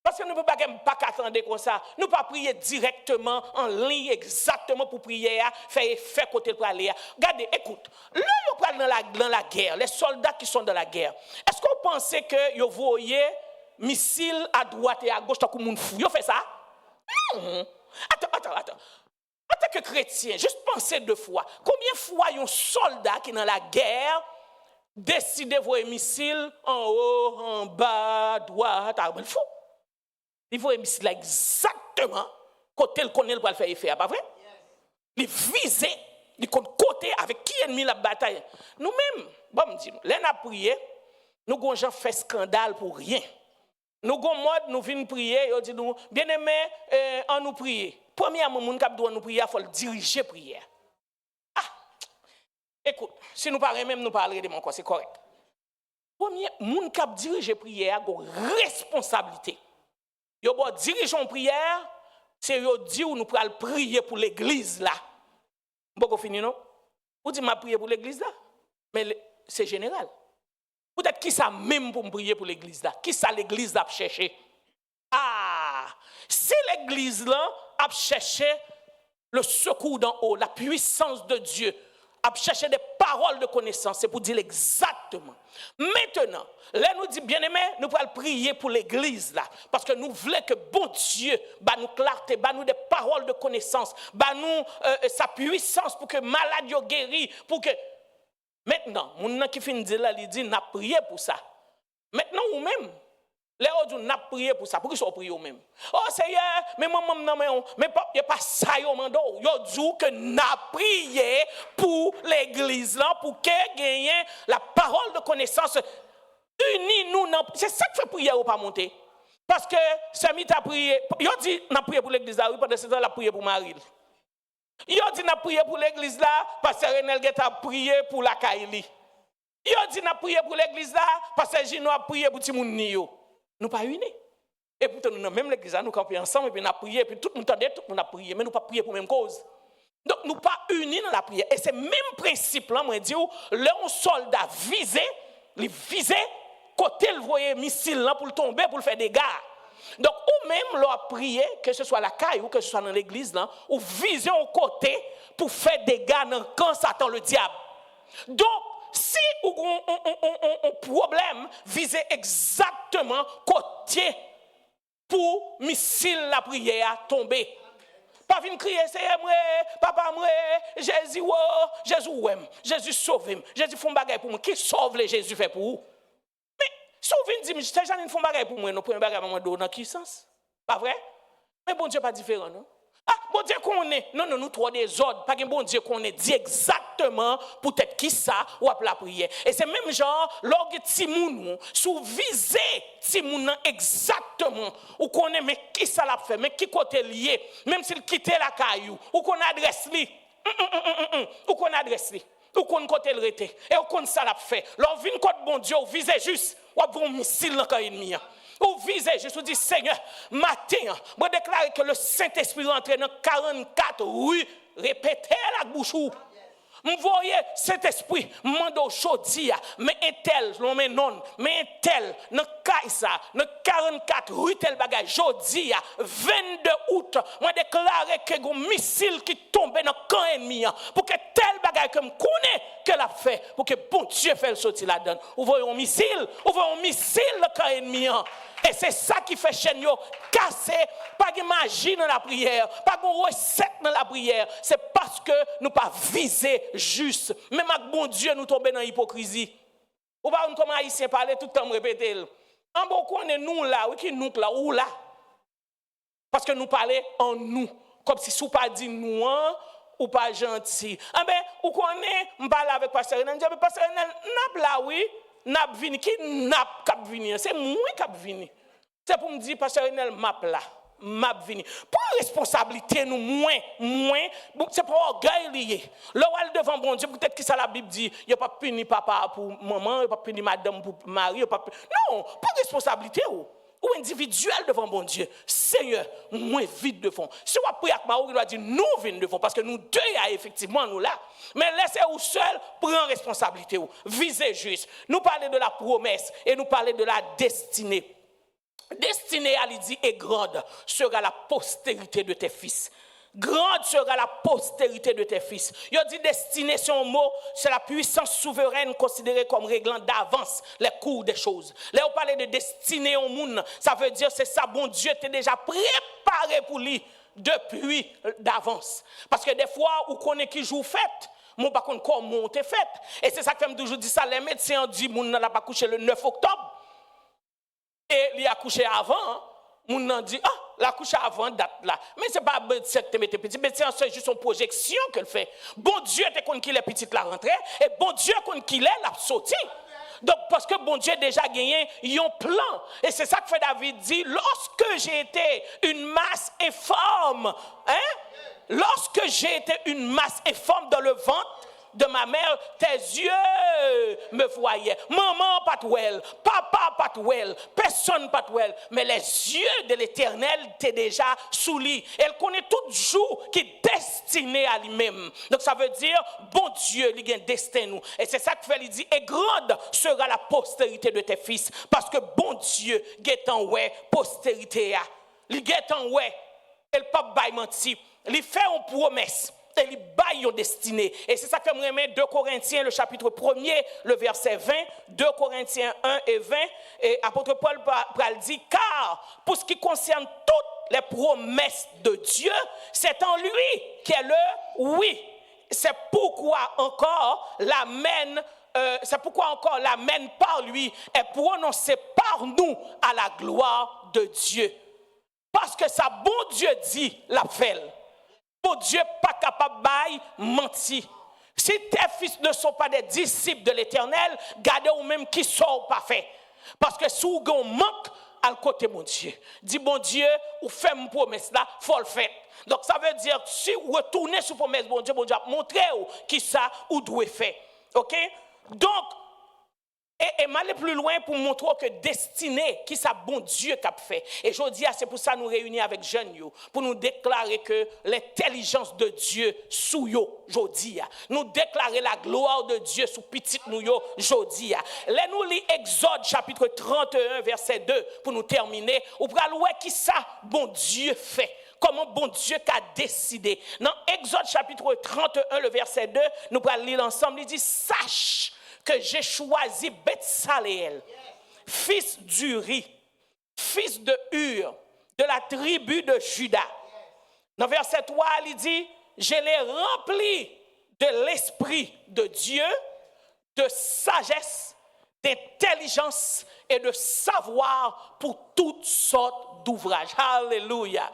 Parce que nous ne pouvons pas attendre comme ça. Nous ne pouvons pas prier directement, en ligne, exactement pour prier, faire côté pour aller. Regardez, écoute, là, vous parlez dans la guerre, les soldats qui sont dans la guerre, est-ce que vous pensez que vous voyez missiles à droite et à gauche, tant que vous fou? Vous faites ça? Non. Attends. En tant que chrétien, juste pensez 2 fois. Combien de fois un soldat qui est dans la guerre décide de voir un missile en haut, en bas, droite, à gauche? Il faut émisser là exactement côté le connaît pour le faire effet, pas vrai? Il viser, il côté avec qui ennemi la bataille. Nous-mêmes, bon me dit, là n'a prié, nous gon gens fait scandale pour rien. Nous gon mode nous vinn prier, on dit nous bien-aimé en nous prier. Premièrement moun k'ap doit nous prier, il faut le diriger prière. Écoute, si nous parlons même nous parler de mon corps, c'est correct. Premier moun k'ap diriger prière, a une responsabilité. Yo bon dirigeons prière, c'est yo dit ou nous pral prier pour l'église là. Bon fini non? Ou dit m'a prier pour l'église là? Mais c'est général. Peut-être qui ça même pour me prier pour l'église là? Qui ça l'église là chercher? Si l'église là a cherché le secours d'en haut, la puissance de Dieu, a cherché des paroles de connaissance, c'est pour dire exactement. Maintenant, là nous dit bien aimé, nous allons prier pour l'église là, parce que nous voulons que bon Dieu bah nous clarté, bah nous des paroles de connaissance, bah nous sa puissance pour que malade yo guéri, pour que maintenant, mon qui finit de là, il dit n'a prié pour ça. Maintenant ou même les autres n'a prié pour ça, pour qu'ils soient priés eux même. Oh Seigneur, mais maman non mais y a pas ça yo mando, yo dit que n'a prié pour l'église là pour que gagne la parole de connaissance unis nous c'est ça qui fait prier ou pas monter. Parce que Samy t'a prié, yo dit n'a prié pour l'église là, oui pendant ce temps la prié pour Marie. Yo dit n'a prié pour l'église là, pasteur Renel t'a prié pour la Kaili. Yo dit n'a prié pour l'église là, pasteur Gino a prié pour Timoun yo. Nous pas unis. Et pourtant, nous, même l'église, nous campons ensemble, et puis nous avons prié, et puis tout le monde a prié, mais nous pas prié pour la même cause. Donc, nous pas unis dans la prière. Et c'est le même principe, là, moi, je dis, le soldat visé, côté le voyer missile, là, pour le tomber, pour le faire des dégâts. Donc, ou même leur prier, que ce soit la caille ou que ce soit dans l'église, là, ou viser au côté pour faire des dégâts quand Satan le diable. Donc, si on problème, visez exactement côté pour missile la prière tomber. Pas venir crier, c'est moi, papa moi, Jésus, Jésus sauve, Jésus fait un bagage pour moi. Qui sauve les Jésus fait pour vous? Mais si vous venez dire, c'est jamais un bagage pour moi, nous prenons un bagage pour moi dans quel sens? Pas vrai? Mais bon Dieu pas différent, non? Ah, bon Dieu qu'on est, non, nous trois des ordres, pas qu'un bon Dieu qu'on est dit exactement peut-être qui ça ou après la prière. Et c'est même genre, lorsque Timoun, sous visé Timoun exactement, ou qu'on est, mais qui ça l'a fait, mais qui côté lié, même s'il quittait la caillou, ou qu'on adresse lui, ou qu'on adresse lui, ou qu'on côté le rete, et ou qu'on ça l'a fait. Lorsque vient côté bon Dieu, ou visez juste, ou avez un missile dans le ennemi. Ou visez, je vous dis, Seigneur, matin, je déclare que le Saint-Esprit rentre dans 44 rues, répétez la bouche. Vous voyez, cet esprit, mando chaudia, mais un tel, l'homme non, mais un tel, dans Kaisa, dans 44 rue tel bagage, jodi, 22 août, moi déclare que un missile qui tombe dans le camp ennemi, pour que tel bagage que me connaît, que l'a fait, pour que bon Dieu fait le sortir là-dedans. Vous voyez un missile dans le camp ennemi. Et c'est ça qui fait chaîne casser, pas de magie dans la prière, pas de recette dans la prière. C'est parce que nous pas viser juste. Même avec bon Dieu, nous tombons dans l'hypocrisie. Ou pas comme haïtien parler tout le temps répéter. En bon on est nous là, oui qui nous là ou là. Parce que nous parlons en nous, comme si sous pas dit nous ou pas gentil. Ah ben ou connaît, on parle avec pasteur Renal, mais pasteur Renal n'a là oui. N'a vini qui n'a cap venir, c'est moi qui cap venir. C'est pour me dire pasteur Renel map là, map venir. Pour responsabilité nous moins, c'est pas orgueil lié. Là où devant bon Dieu, peut-être que ça la Bible dit, il y a pas puni papa pour maman, il y a pas puni madame pour mari, non, pas responsabilité ou individuel devant bon Dieu. Seigneur, moins vite devant. Si on prie avec Maou, il doit dire nous venons devant parce que nous deux effectivement nous là. Mais laissez-vous seul prendre responsabilité. Visez juste. Nous parlons de la promesse et nous parlons de la destinée. Destinée, elle dit, est grande sera la postérité de tes fils. Grande sera la postérité de tes fils. Il dit destinée, c'est un mot, c'est la puissance souveraine considérée comme réglant d'avance les cours des choses. Là, on parle de destinée au monde, ça veut dire c'est ça, bon Dieu t'es déjà préparé pour lui depuis d'avance. Parce que des fois, on connaît qui joue fête. Moi, par contre, comment on t'est fait. Et c'est ça que je toujours dis ça, les médecins ont dit, moun n'a pas couché le 9 octobre. Et il a couché avant, moun n'a dit, la couche avant date là. Mais c'est pas cette petit, mais c'est juste une projection qu'elle fait. Bon Dieu, t'es qu'on qu'il est petite la rentrée, et bon Dieu, qu'on qu'il est la sortie. Donc, parce que bon Dieu a déjà gagné un plan. Et c'est ça que fait David dit, lorsque j'ai été une masse informe, lorsque j'ai été une masse informe dans le ventre de ma mère, tes yeux me voyaient. Maman pas de well, papa pas de well, personne pas de well. Mais les yeux de l'Éternel étaient déjà sous lui. Elle connaît tout jour qui est destiné à lui-même. Donc ça veut dire, bon Dieu, il a un destin nous. Et c'est ça que fait, il dit, et grande sera la postérité de tes fils. Parce que bon Dieu, guette en ouais, postérité. Il guette en ouais, et le pape baille menti. Il fait une promesse. Et il baille une destinée. Et c'est ça que je remets 2 Corinthiens, le chapitre 1er, le verset 20, 2 Corinthiens 1 et 20, et apôtre Paul dit, car pour ce qui concerne toutes les promesses de Dieu, c'est en lui qui est le oui. C'est pourquoi encore l'Amen par lui est prononcé par nous à la gloire de Dieu. Parce que ça, bon Dieu dit, la fait. Bon Dieu pas capable de mentir. Si tes fils ne sont pas des disciples de l'Éternel, gardez ou même qui sont pas faits. Parce que si vous avez un manque, à côté mon Dieu. Dis bon Dieu, ou fait une promesse là, faut le faire. Donc ça veut dire, si vous retournez sur promesse, bon Dieu a montré qui ça ou doit faire. Ok? Donc, et Et m'aller plus loin pour montrer que destinée, qui ça bon Dieu qu'a fait. Et je dis, c'est pour ça nous réunir avec jeunes, pour nous déclarer que l'intelligence de Dieu sous yo, je dis. Nous déclarer la gloire de Dieu sous petit nous yo, je dis. Là, nous lisons Exode chapitre 31, verset 2, pour nous terminer. Ou pour aller qui ça bon Dieu fait. Comment bon Dieu qu'a décidé. Dans Exode chapitre 31, le verset 2, nous allons lire ensemble. Il dit, sache que j'ai choisi Betsaleel, fils d'Uri, fils de Hur, de la tribu de Juda. Dans verset 3, il dit, je l'ai rempli de l'esprit de Dieu, de sagesse, d'intelligence et de savoir pour toutes sortes d'ouvrages. Alléluia.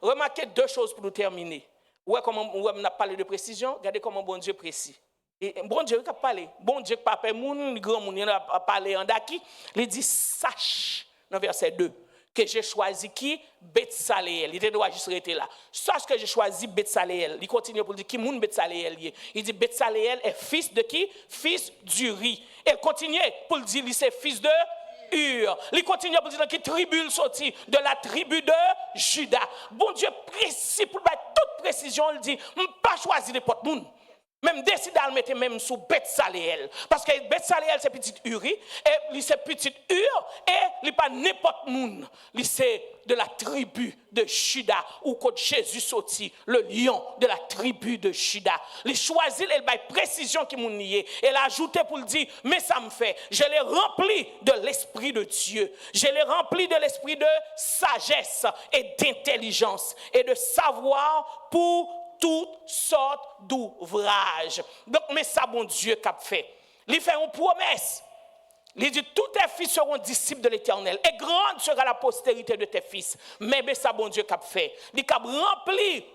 Remarquez deux choses pour nous terminer. Ouais, comment on a parlé de précision, regardez comment bon Dieu précis. Et bon Dieu qui a parlé, bon Dieu qui a parlé, grand monde a parlé en daki, il dit sache dans verset 2 que j'ai choisi qui Betsaleel. Il doit juste rester là. Sache que j'ai choisi Betsaleel. Il continue pour dire qui moun Betsaleel. Il dit Betsaleel est fils de qui? Fils d'Uri. Et il continue pour dire c'est fils de Hur. Il continue pour dire qui tribu il sorti de la tribu de Juda. Bon Dieu précis pour toute précision, il dit pas choisir n'importe monde. Même décide à le mettre même sous Betsaleel. Parce que Betsaleel c'est petit Uri, et c'est petit Hur, et il n'est pas n'importe monde. Il c'est de la tribu de Juda, où quand Jésus sorti, le lion de la tribu de Juda. Il choisit, il a précision qui m'a nié. Elle a ajouté pour le dire, mais ça me fait, je l'ai rempli de l'esprit de Dieu. Je l'ai rempli de l'esprit de sagesse et d'intelligence et de savoir pour toutes sortes d'ouvrages. Donc, mais ça, bon Dieu, qu'a fait. Il fait une promesse. Il dit, tous tes fils seront disciples de l'Éternel. Et grande sera la postérité de tes fils. Mais ça, bon Dieu, qu'a fait. Il a rempli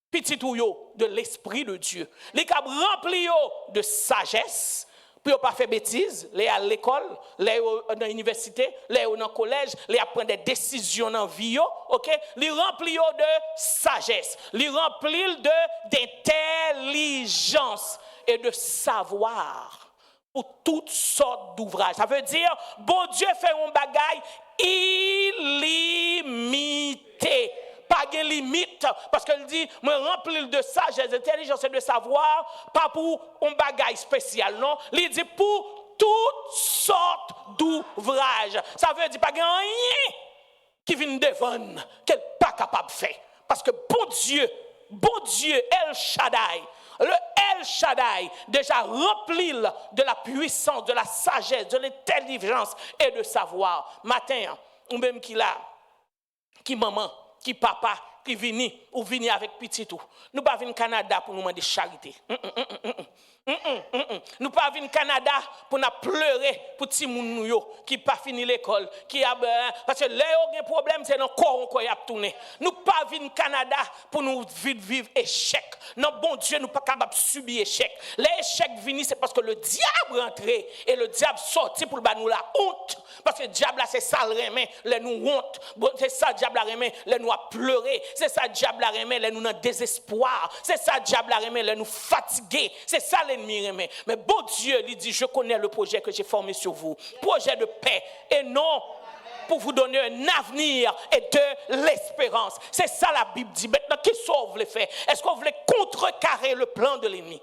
petit ouyo de l'esprit de Dieu. Il a rempli de sagesse. Puis on pas fait bêtises, les à l'école, les dans l'université, les dans le collège, les à prendre des décisions dans la vie, OK? Les remplir de sagesse, les remplir d'intelligence et de savoir pour toutes sortes d'ouvrages. Ça veut dire bon Dieu fait un bagage illimité. Pas de limite, parce qu'elle dit, moi remplir de sagesse, d'intelligence et de savoir, pas pour un bagage spécial, non. Il dit pour toutes sortes d'ouvrages. Ça veut dire pas rien qui vient devant, qu'elle n'est pas capable de faire. Parce que bon Dieu, El Shaddai, le El Shaddai, déjà rempli de la puissance, de la sagesse, de l'intelligence et de savoir. Matin, ou même qui là, qui maman, qui papa, qui vini ou vini avec petit tout. Nous pas venir au Canada pour nous demander charité. Nous pas venir au Canada pour nous pleurer pour petit moun yo qui pas fini l'école, qui a parce que là il y a un problème c'est dans corps qu'on y a tourné. Nous pas venir au Canada pour nous vivre échec. Non bon Dieu nous pas capable subir échec. L'échec vini c'est parce que le diable rentré et le diable sorti pour nous la honte parce que le diable là c'est ça le remet, les nous honte. Bon c'est ça le diable la remet, les nous a pleurer. C'est ça le diable la remet, les nous dans désespoir. C'est ça le diable la remet, les nous fatigués. C'est ça l'ennemi remet. Mais bon Dieu lui dit je connais le projet que j'ai formé sur vous. Projet de paix et non pour vous donner un avenir et de l'espérance. C'est ça la Bible dit. Maintenant, qu'est-ce qu'on voulait faire? Est-ce qu'on voulait contrecarrer le plan de l'ennemi?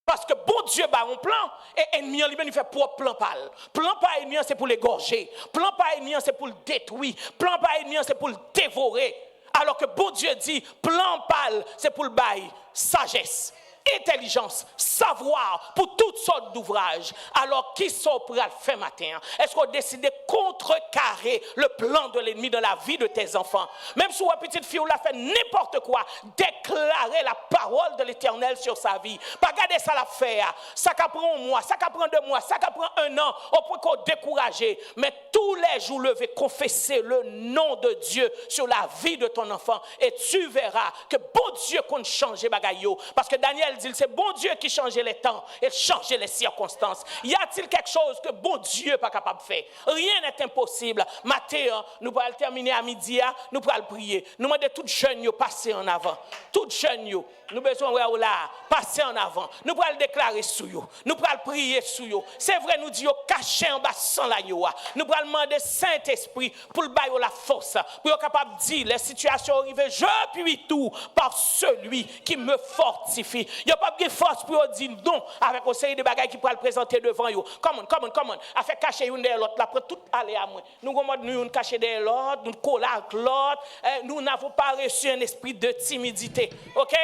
Parce que bon Dieu bat un plan et l'ennemi lui-même il fait propre plan pâle. Plan par ennemi c'est pour l'égorger. Plan par ennemi c'est pour le détruire. Plan par ennemi c'est pour le dévorer. Alors que bon Dieu dit plan pâle c'est pour le bail sagesse, intelligence, savoir pour toutes sortes d'ouvrages. Alors, qui sont pour le faire matin? Est-ce qu'on décide de contrecarrer le plan de l'ennemi dans la vie de tes enfants? Même si une petite fille ou la fait n'importe quoi, déclarer la parole de l'Éternel sur sa vie. Pas garder ça la faire. Ça prend un mois, ça prend 2 mois, ça prend 1 an. On peut qu'on décourager. Mais tous les jours, lever, confesser le nom de Dieu sur la vie de ton enfant. Et tu verras que bon Dieu compte changer bagaille. Parce que Daniel L'Éternel dit, c'est bon Dieu qui changeait les temps et changeait les circonstances. Y a-t-il quelque chose que bon Dieu n'est pas capable de faire? Rien n'est impossible. Matin, nous allons terminer à midi, nous allons prier. Nous demandons tous jeunes de passer en avant. Tous jeunes, nous avons besoin de là, passer en avant. Nous allons déclarer sur eux. Nous allons prier sur eux. C'est vrai, nous disons cacher en bas sans la yoa. Nous allons demander Saint-Esprit pour le bailler la force, pour être capable de dire les situations arrivées, je puis tout par celui qui me fortifie. Il n'y a pas de force pour dire non avec une série de bagages qui pourraient le présenter devant vous. Come on. A fait cacher une derrière l'autre, après tout aller à moi. Nous cacher derrière l'autre, nous coller avec l'autre. Nous n'avons pas reçu un esprit de timidité. OK?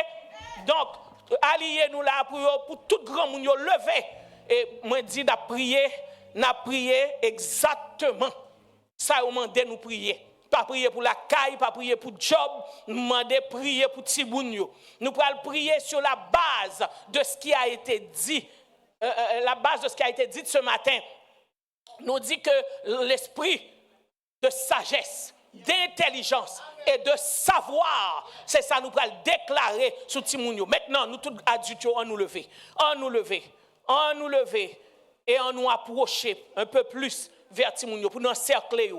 Donc, alliez-nous là pour tout grand monde lever. Et moi, dis n'a prié exactement. Ça, on demande nous prier. Pas prier pour la caille, pas prier pour le job, nous demander prier pour Tibounio. Nous allons prier sur la base de ce qui a été dit. La base de ce qui a été dit ce matin nous dit que l'esprit de sagesse, d'intelligence et de savoir, c'est ça nous allons déclarer sur Tibounio. Maintenant, nous tous adultes, on nous lever et on nous approcher un peu plus vers Tibounio pour nous encercler.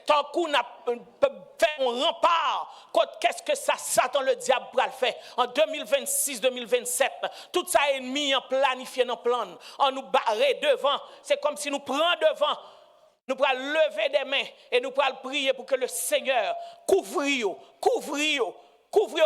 Tant qu'on a fait un rempart contre qu'est-ce que ça, Satan le diable va le faire en 2026-2027. Tout ça est mis en planifié dans le plan. On nous barrer devant. C'est comme si nous prenions devant. Nous pourrons lever des mains et nous pourrons prier pour que le Seigneur couvre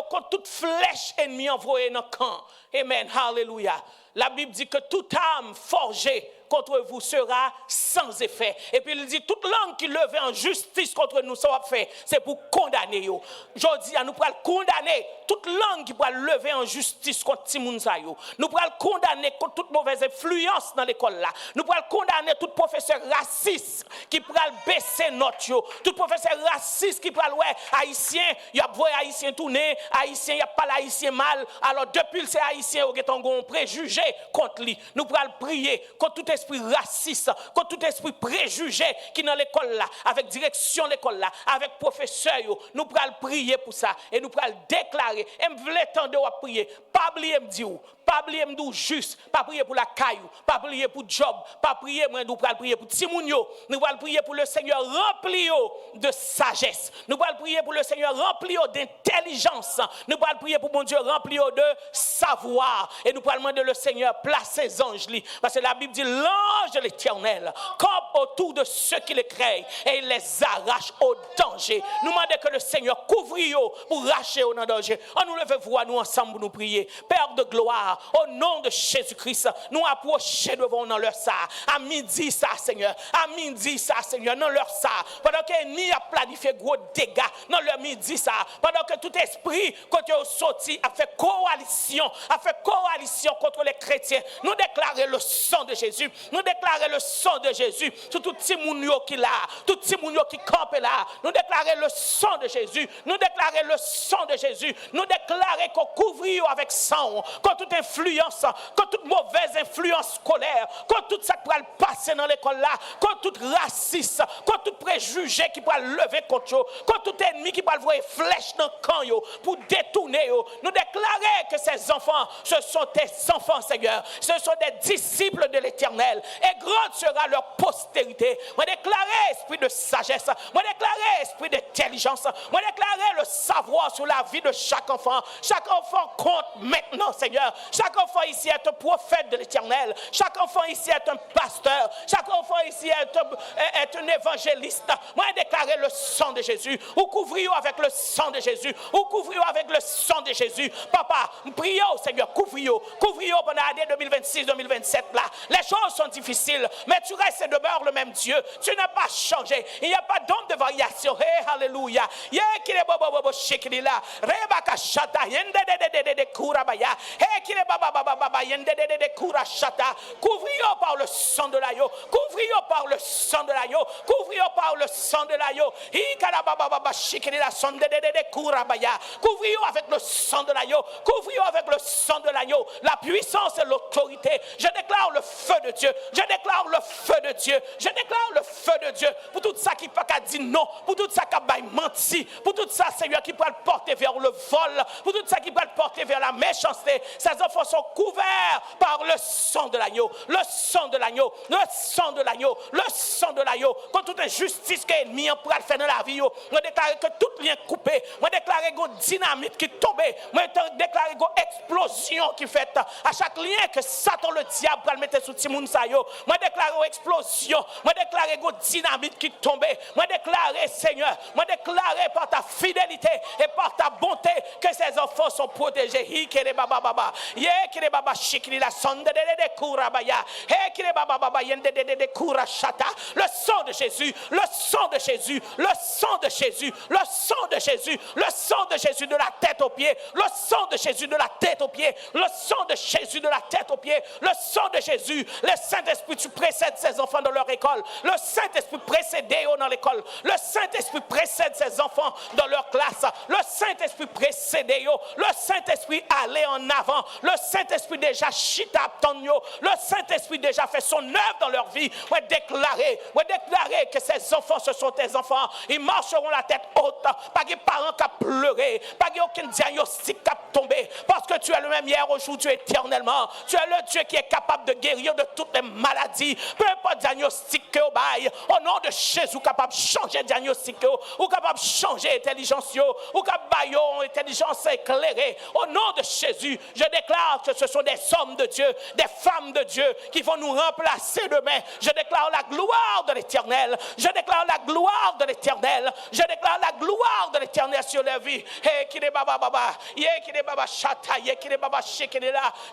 contre toute flèche ennemie envoyée dans le camp. Amen. Hallelujah. La Bible dit que toute âme forgée contre vous sera sans effet. Et puis il dit, toute langue qui levait en justice contre nous sera fait, c'est pour condamner. Aujourd'hui, nous pourrons condamner toute langue qui pourra lever en justice contre Timounsayo. Nous pourrons condamner contre toute mauvaise influence dans l'école là. Nous pourrons condamner tout professeur raciste qui pourra baisser notre yo. Tout professeur raciste qui pourra ouais haïtien, il y a voix haïtien tourner, haïtien, il y a pas l'haïtien mal. Alors depuis ces haïtiens au ont préjugé contre lui. Nous pourrons prier contre tout esprit raciste, contre tout esprit préjugé qui est dans l'école là, avec direction l'école là, avec professeur, nous pourrons prier pour ça et nous pourrons déclarer. Et me voulez tendre à prier. Pas oublier me dire, pas oublier me dire juste, pas prier pour la caillou, pas prier pour job, pas prier moi nous pourrons prier pour Timounio, nous pourrons prier pour le Seigneur rempli de sagesse. Nous pourrons prier pour le Seigneur rempli d'intelligence. Nous pourrons prier pour mon Dieu rempli de savoir et nous pourrons demander le Seigneur place ses anges parce que la Bible dit l'ange de l'Éternel campe autour de ceux qui les craignent et il les arrache au danger. Nous demandons que le Seigneur couvre pour racher au danger. On nous lève voix nous ensemble pour nous prier. Père de gloire, au nom de Jésus-Christ, nous approcher devant dans leur ça. À midi ça Seigneur, à midi ça Seigneur, dans leur ça. Pendant que ni a planifié gros dégâts dans leur midi ça. Pendant que tout esprit quand ils sorti a fait coalition contre les chrétiens. Nous déclarons le sang de Jésus. Nous déclarons le sang de Jésus sur tout petit moun qui là, tout petit moun qui campe là. Nous déclarons le sang de Jésus. Nous déclarons le sang de Jésus. Nous déclarons qu'on couvre avec sang, contre toute influence, contre toute mauvaise influence scolaire, contre tout ça qui pourrait passer dans l'école là, contre tout raciste, contre tout préjugé qui pourrait lever contre eux, contre tout ennemi qui pourrait voir flèche dans le camp pour détourner. Nous déclarons que ces enfants, ce sont tes enfants, Seigneur. Ce sont des disciples de l'Éternel. Et grande sera leur postérité. Moi déclarer esprit de sagesse. Moi déclarer esprit d'intelligence. Moi déclarer le savoir sur la vie de chaque enfant. Chaque enfant compte maintenant, Seigneur. Chaque enfant ici est un prophète de l'Éternel. Chaque enfant ici est un pasteur. Chaque enfant ici est un évangéliste. Moi déclarer le sang de Jésus. Ou couvrir avec le sang de Jésus. Ou couvrir avec le sang de Jésus. Papa, prions, Seigneur, couvrir pendant l'année 2026-2027 là. Les choses sont difficiles, mais tu restes et demeures le même Dieu. Tu n'as pas changé. Il n'y a pas d'ombre de variation. Hey, alléluia. Couvrir par le sang de l'agneau. Couvrir par le sang de l'agneau. Couvrir par le sang de l'agneau. Couvrir avec le sang de l'agneau. Couvrir avec le sang de l'agneau. La puissance et l'autorité. Je déclare le feu de Dieu. Je déclare le feu de Dieu. Je déclare le feu de Dieu. Pour tout ça qui peut dire non. Pour tout ça qui peut mentir. Pour tout ça, Seigneur, qui peut le porter vers le vol. Pour tout ça qui peut le porter vers la méchanceté. Ces enfants enfants sont couverts par le sang de l'agneau, le sang de l'agneau, le sang de l'agneau, le sang de l'agneau. Quand toute injustice que l'ennemi a fait dans la vie, on déclare que tout lien coupé, on déclare que dynamite qui tombe, on déclare que explosion qui fait à chaque lien que Satan le diable va le mettre sous Timoun Sayo. Moi déclare explosion, moi déclare que dynamite qui tombe, moi déclare Seigneur, moi déclare par ta fidélité et par ta bonté que ces enfants sont protégés. Hi kere baba baba, ye kere baba shikri la sonde de kurabaya, he kere baba baba yende de kurashata. Le sang de Jésus, le sang de Jésus, le sang de Jésus, le sang de Jésus, le sang de Jésus de la tête aux pieds, le sang de Jésus de la tête aux pieds, le sang de Jésus de la tête aux pieds, le sang de Jésus. Le Saint-Esprit, tu précèdes ces enfants dans leur école. Le Saint-Esprit précède dans l'école. Le Saint-Esprit précède ces enfants dans leur classe. Le Saint-Esprit précède le Saint-Esprit allait en avant. Le Saint-Esprit déjà chita tonyo. Le Saint-Esprit déjà fait son œuvre dans leur vie. On déclarer que ces enfants, ce sont tes enfants. Ils marcheront la tête haute. Pas de parents qui pleurent. Pas aucun diagnostic qui a tombé. Parce que tu es le même hier, aujourd'hui, éternellement. Tu es le Dieu qui est capable de guérir de toutes les maladies. Peu importe diagnostic que vous baille. Au nom de Jésus, capable de changer diagnostic. Ou capable de changer intelligence. Ou capable de intelligence éclairée. Au nom de Jésus, je déclare que ce sont des hommes de Dieu, des femmes de Dieu qui vont nous remplacer demain. Je déclare la gloire de l'Éternel. Je déclare la gloire de l'Éternel. Je déclare la gloire de l'Éternel sur leur vie.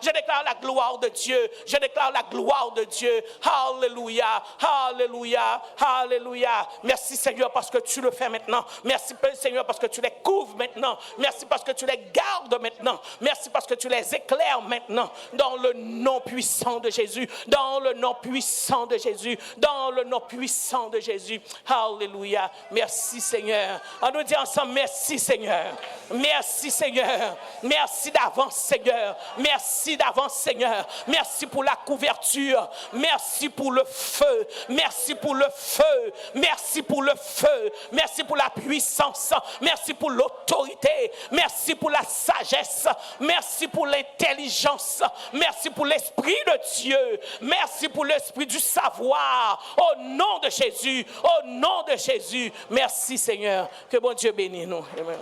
Je déclare la gloire de Dieu. Je déclare la gloire de Dieu. Alléluia, alléluia, alléluia. Merci Seigneur parce que tu le fais maintenant. Merci Seigneur parce que tu les couvres maintenant. Merci parce que tu les gardes maintenant. Merci parce que tu les éclaires maintenant. Dans le nom puissant de Jésus. Dans le nom puissant de Jésus. Dans le nom puissant de Jésus. Alléluia. Merci Seigneur. On nous dit ensemble merci Seigneur. Merci Seigneur. Merci d'avance Seigneur. Merci d'avance Seigneur. Merci pour la couverture. Merci pour le feu. Merci pour le feu. Merci pour le feu. Merci pour la puissance. Merci pour l'autorité. Merci pour la sagesse. Merci pour l'intelligence. Merci pour l'esprit de Dieu. Merci pour l'esprit du savoir. Au nom de Jésus. Au nom de Jésus. Merci Seigneur. Que bon Dieu bénisse nous. Amen.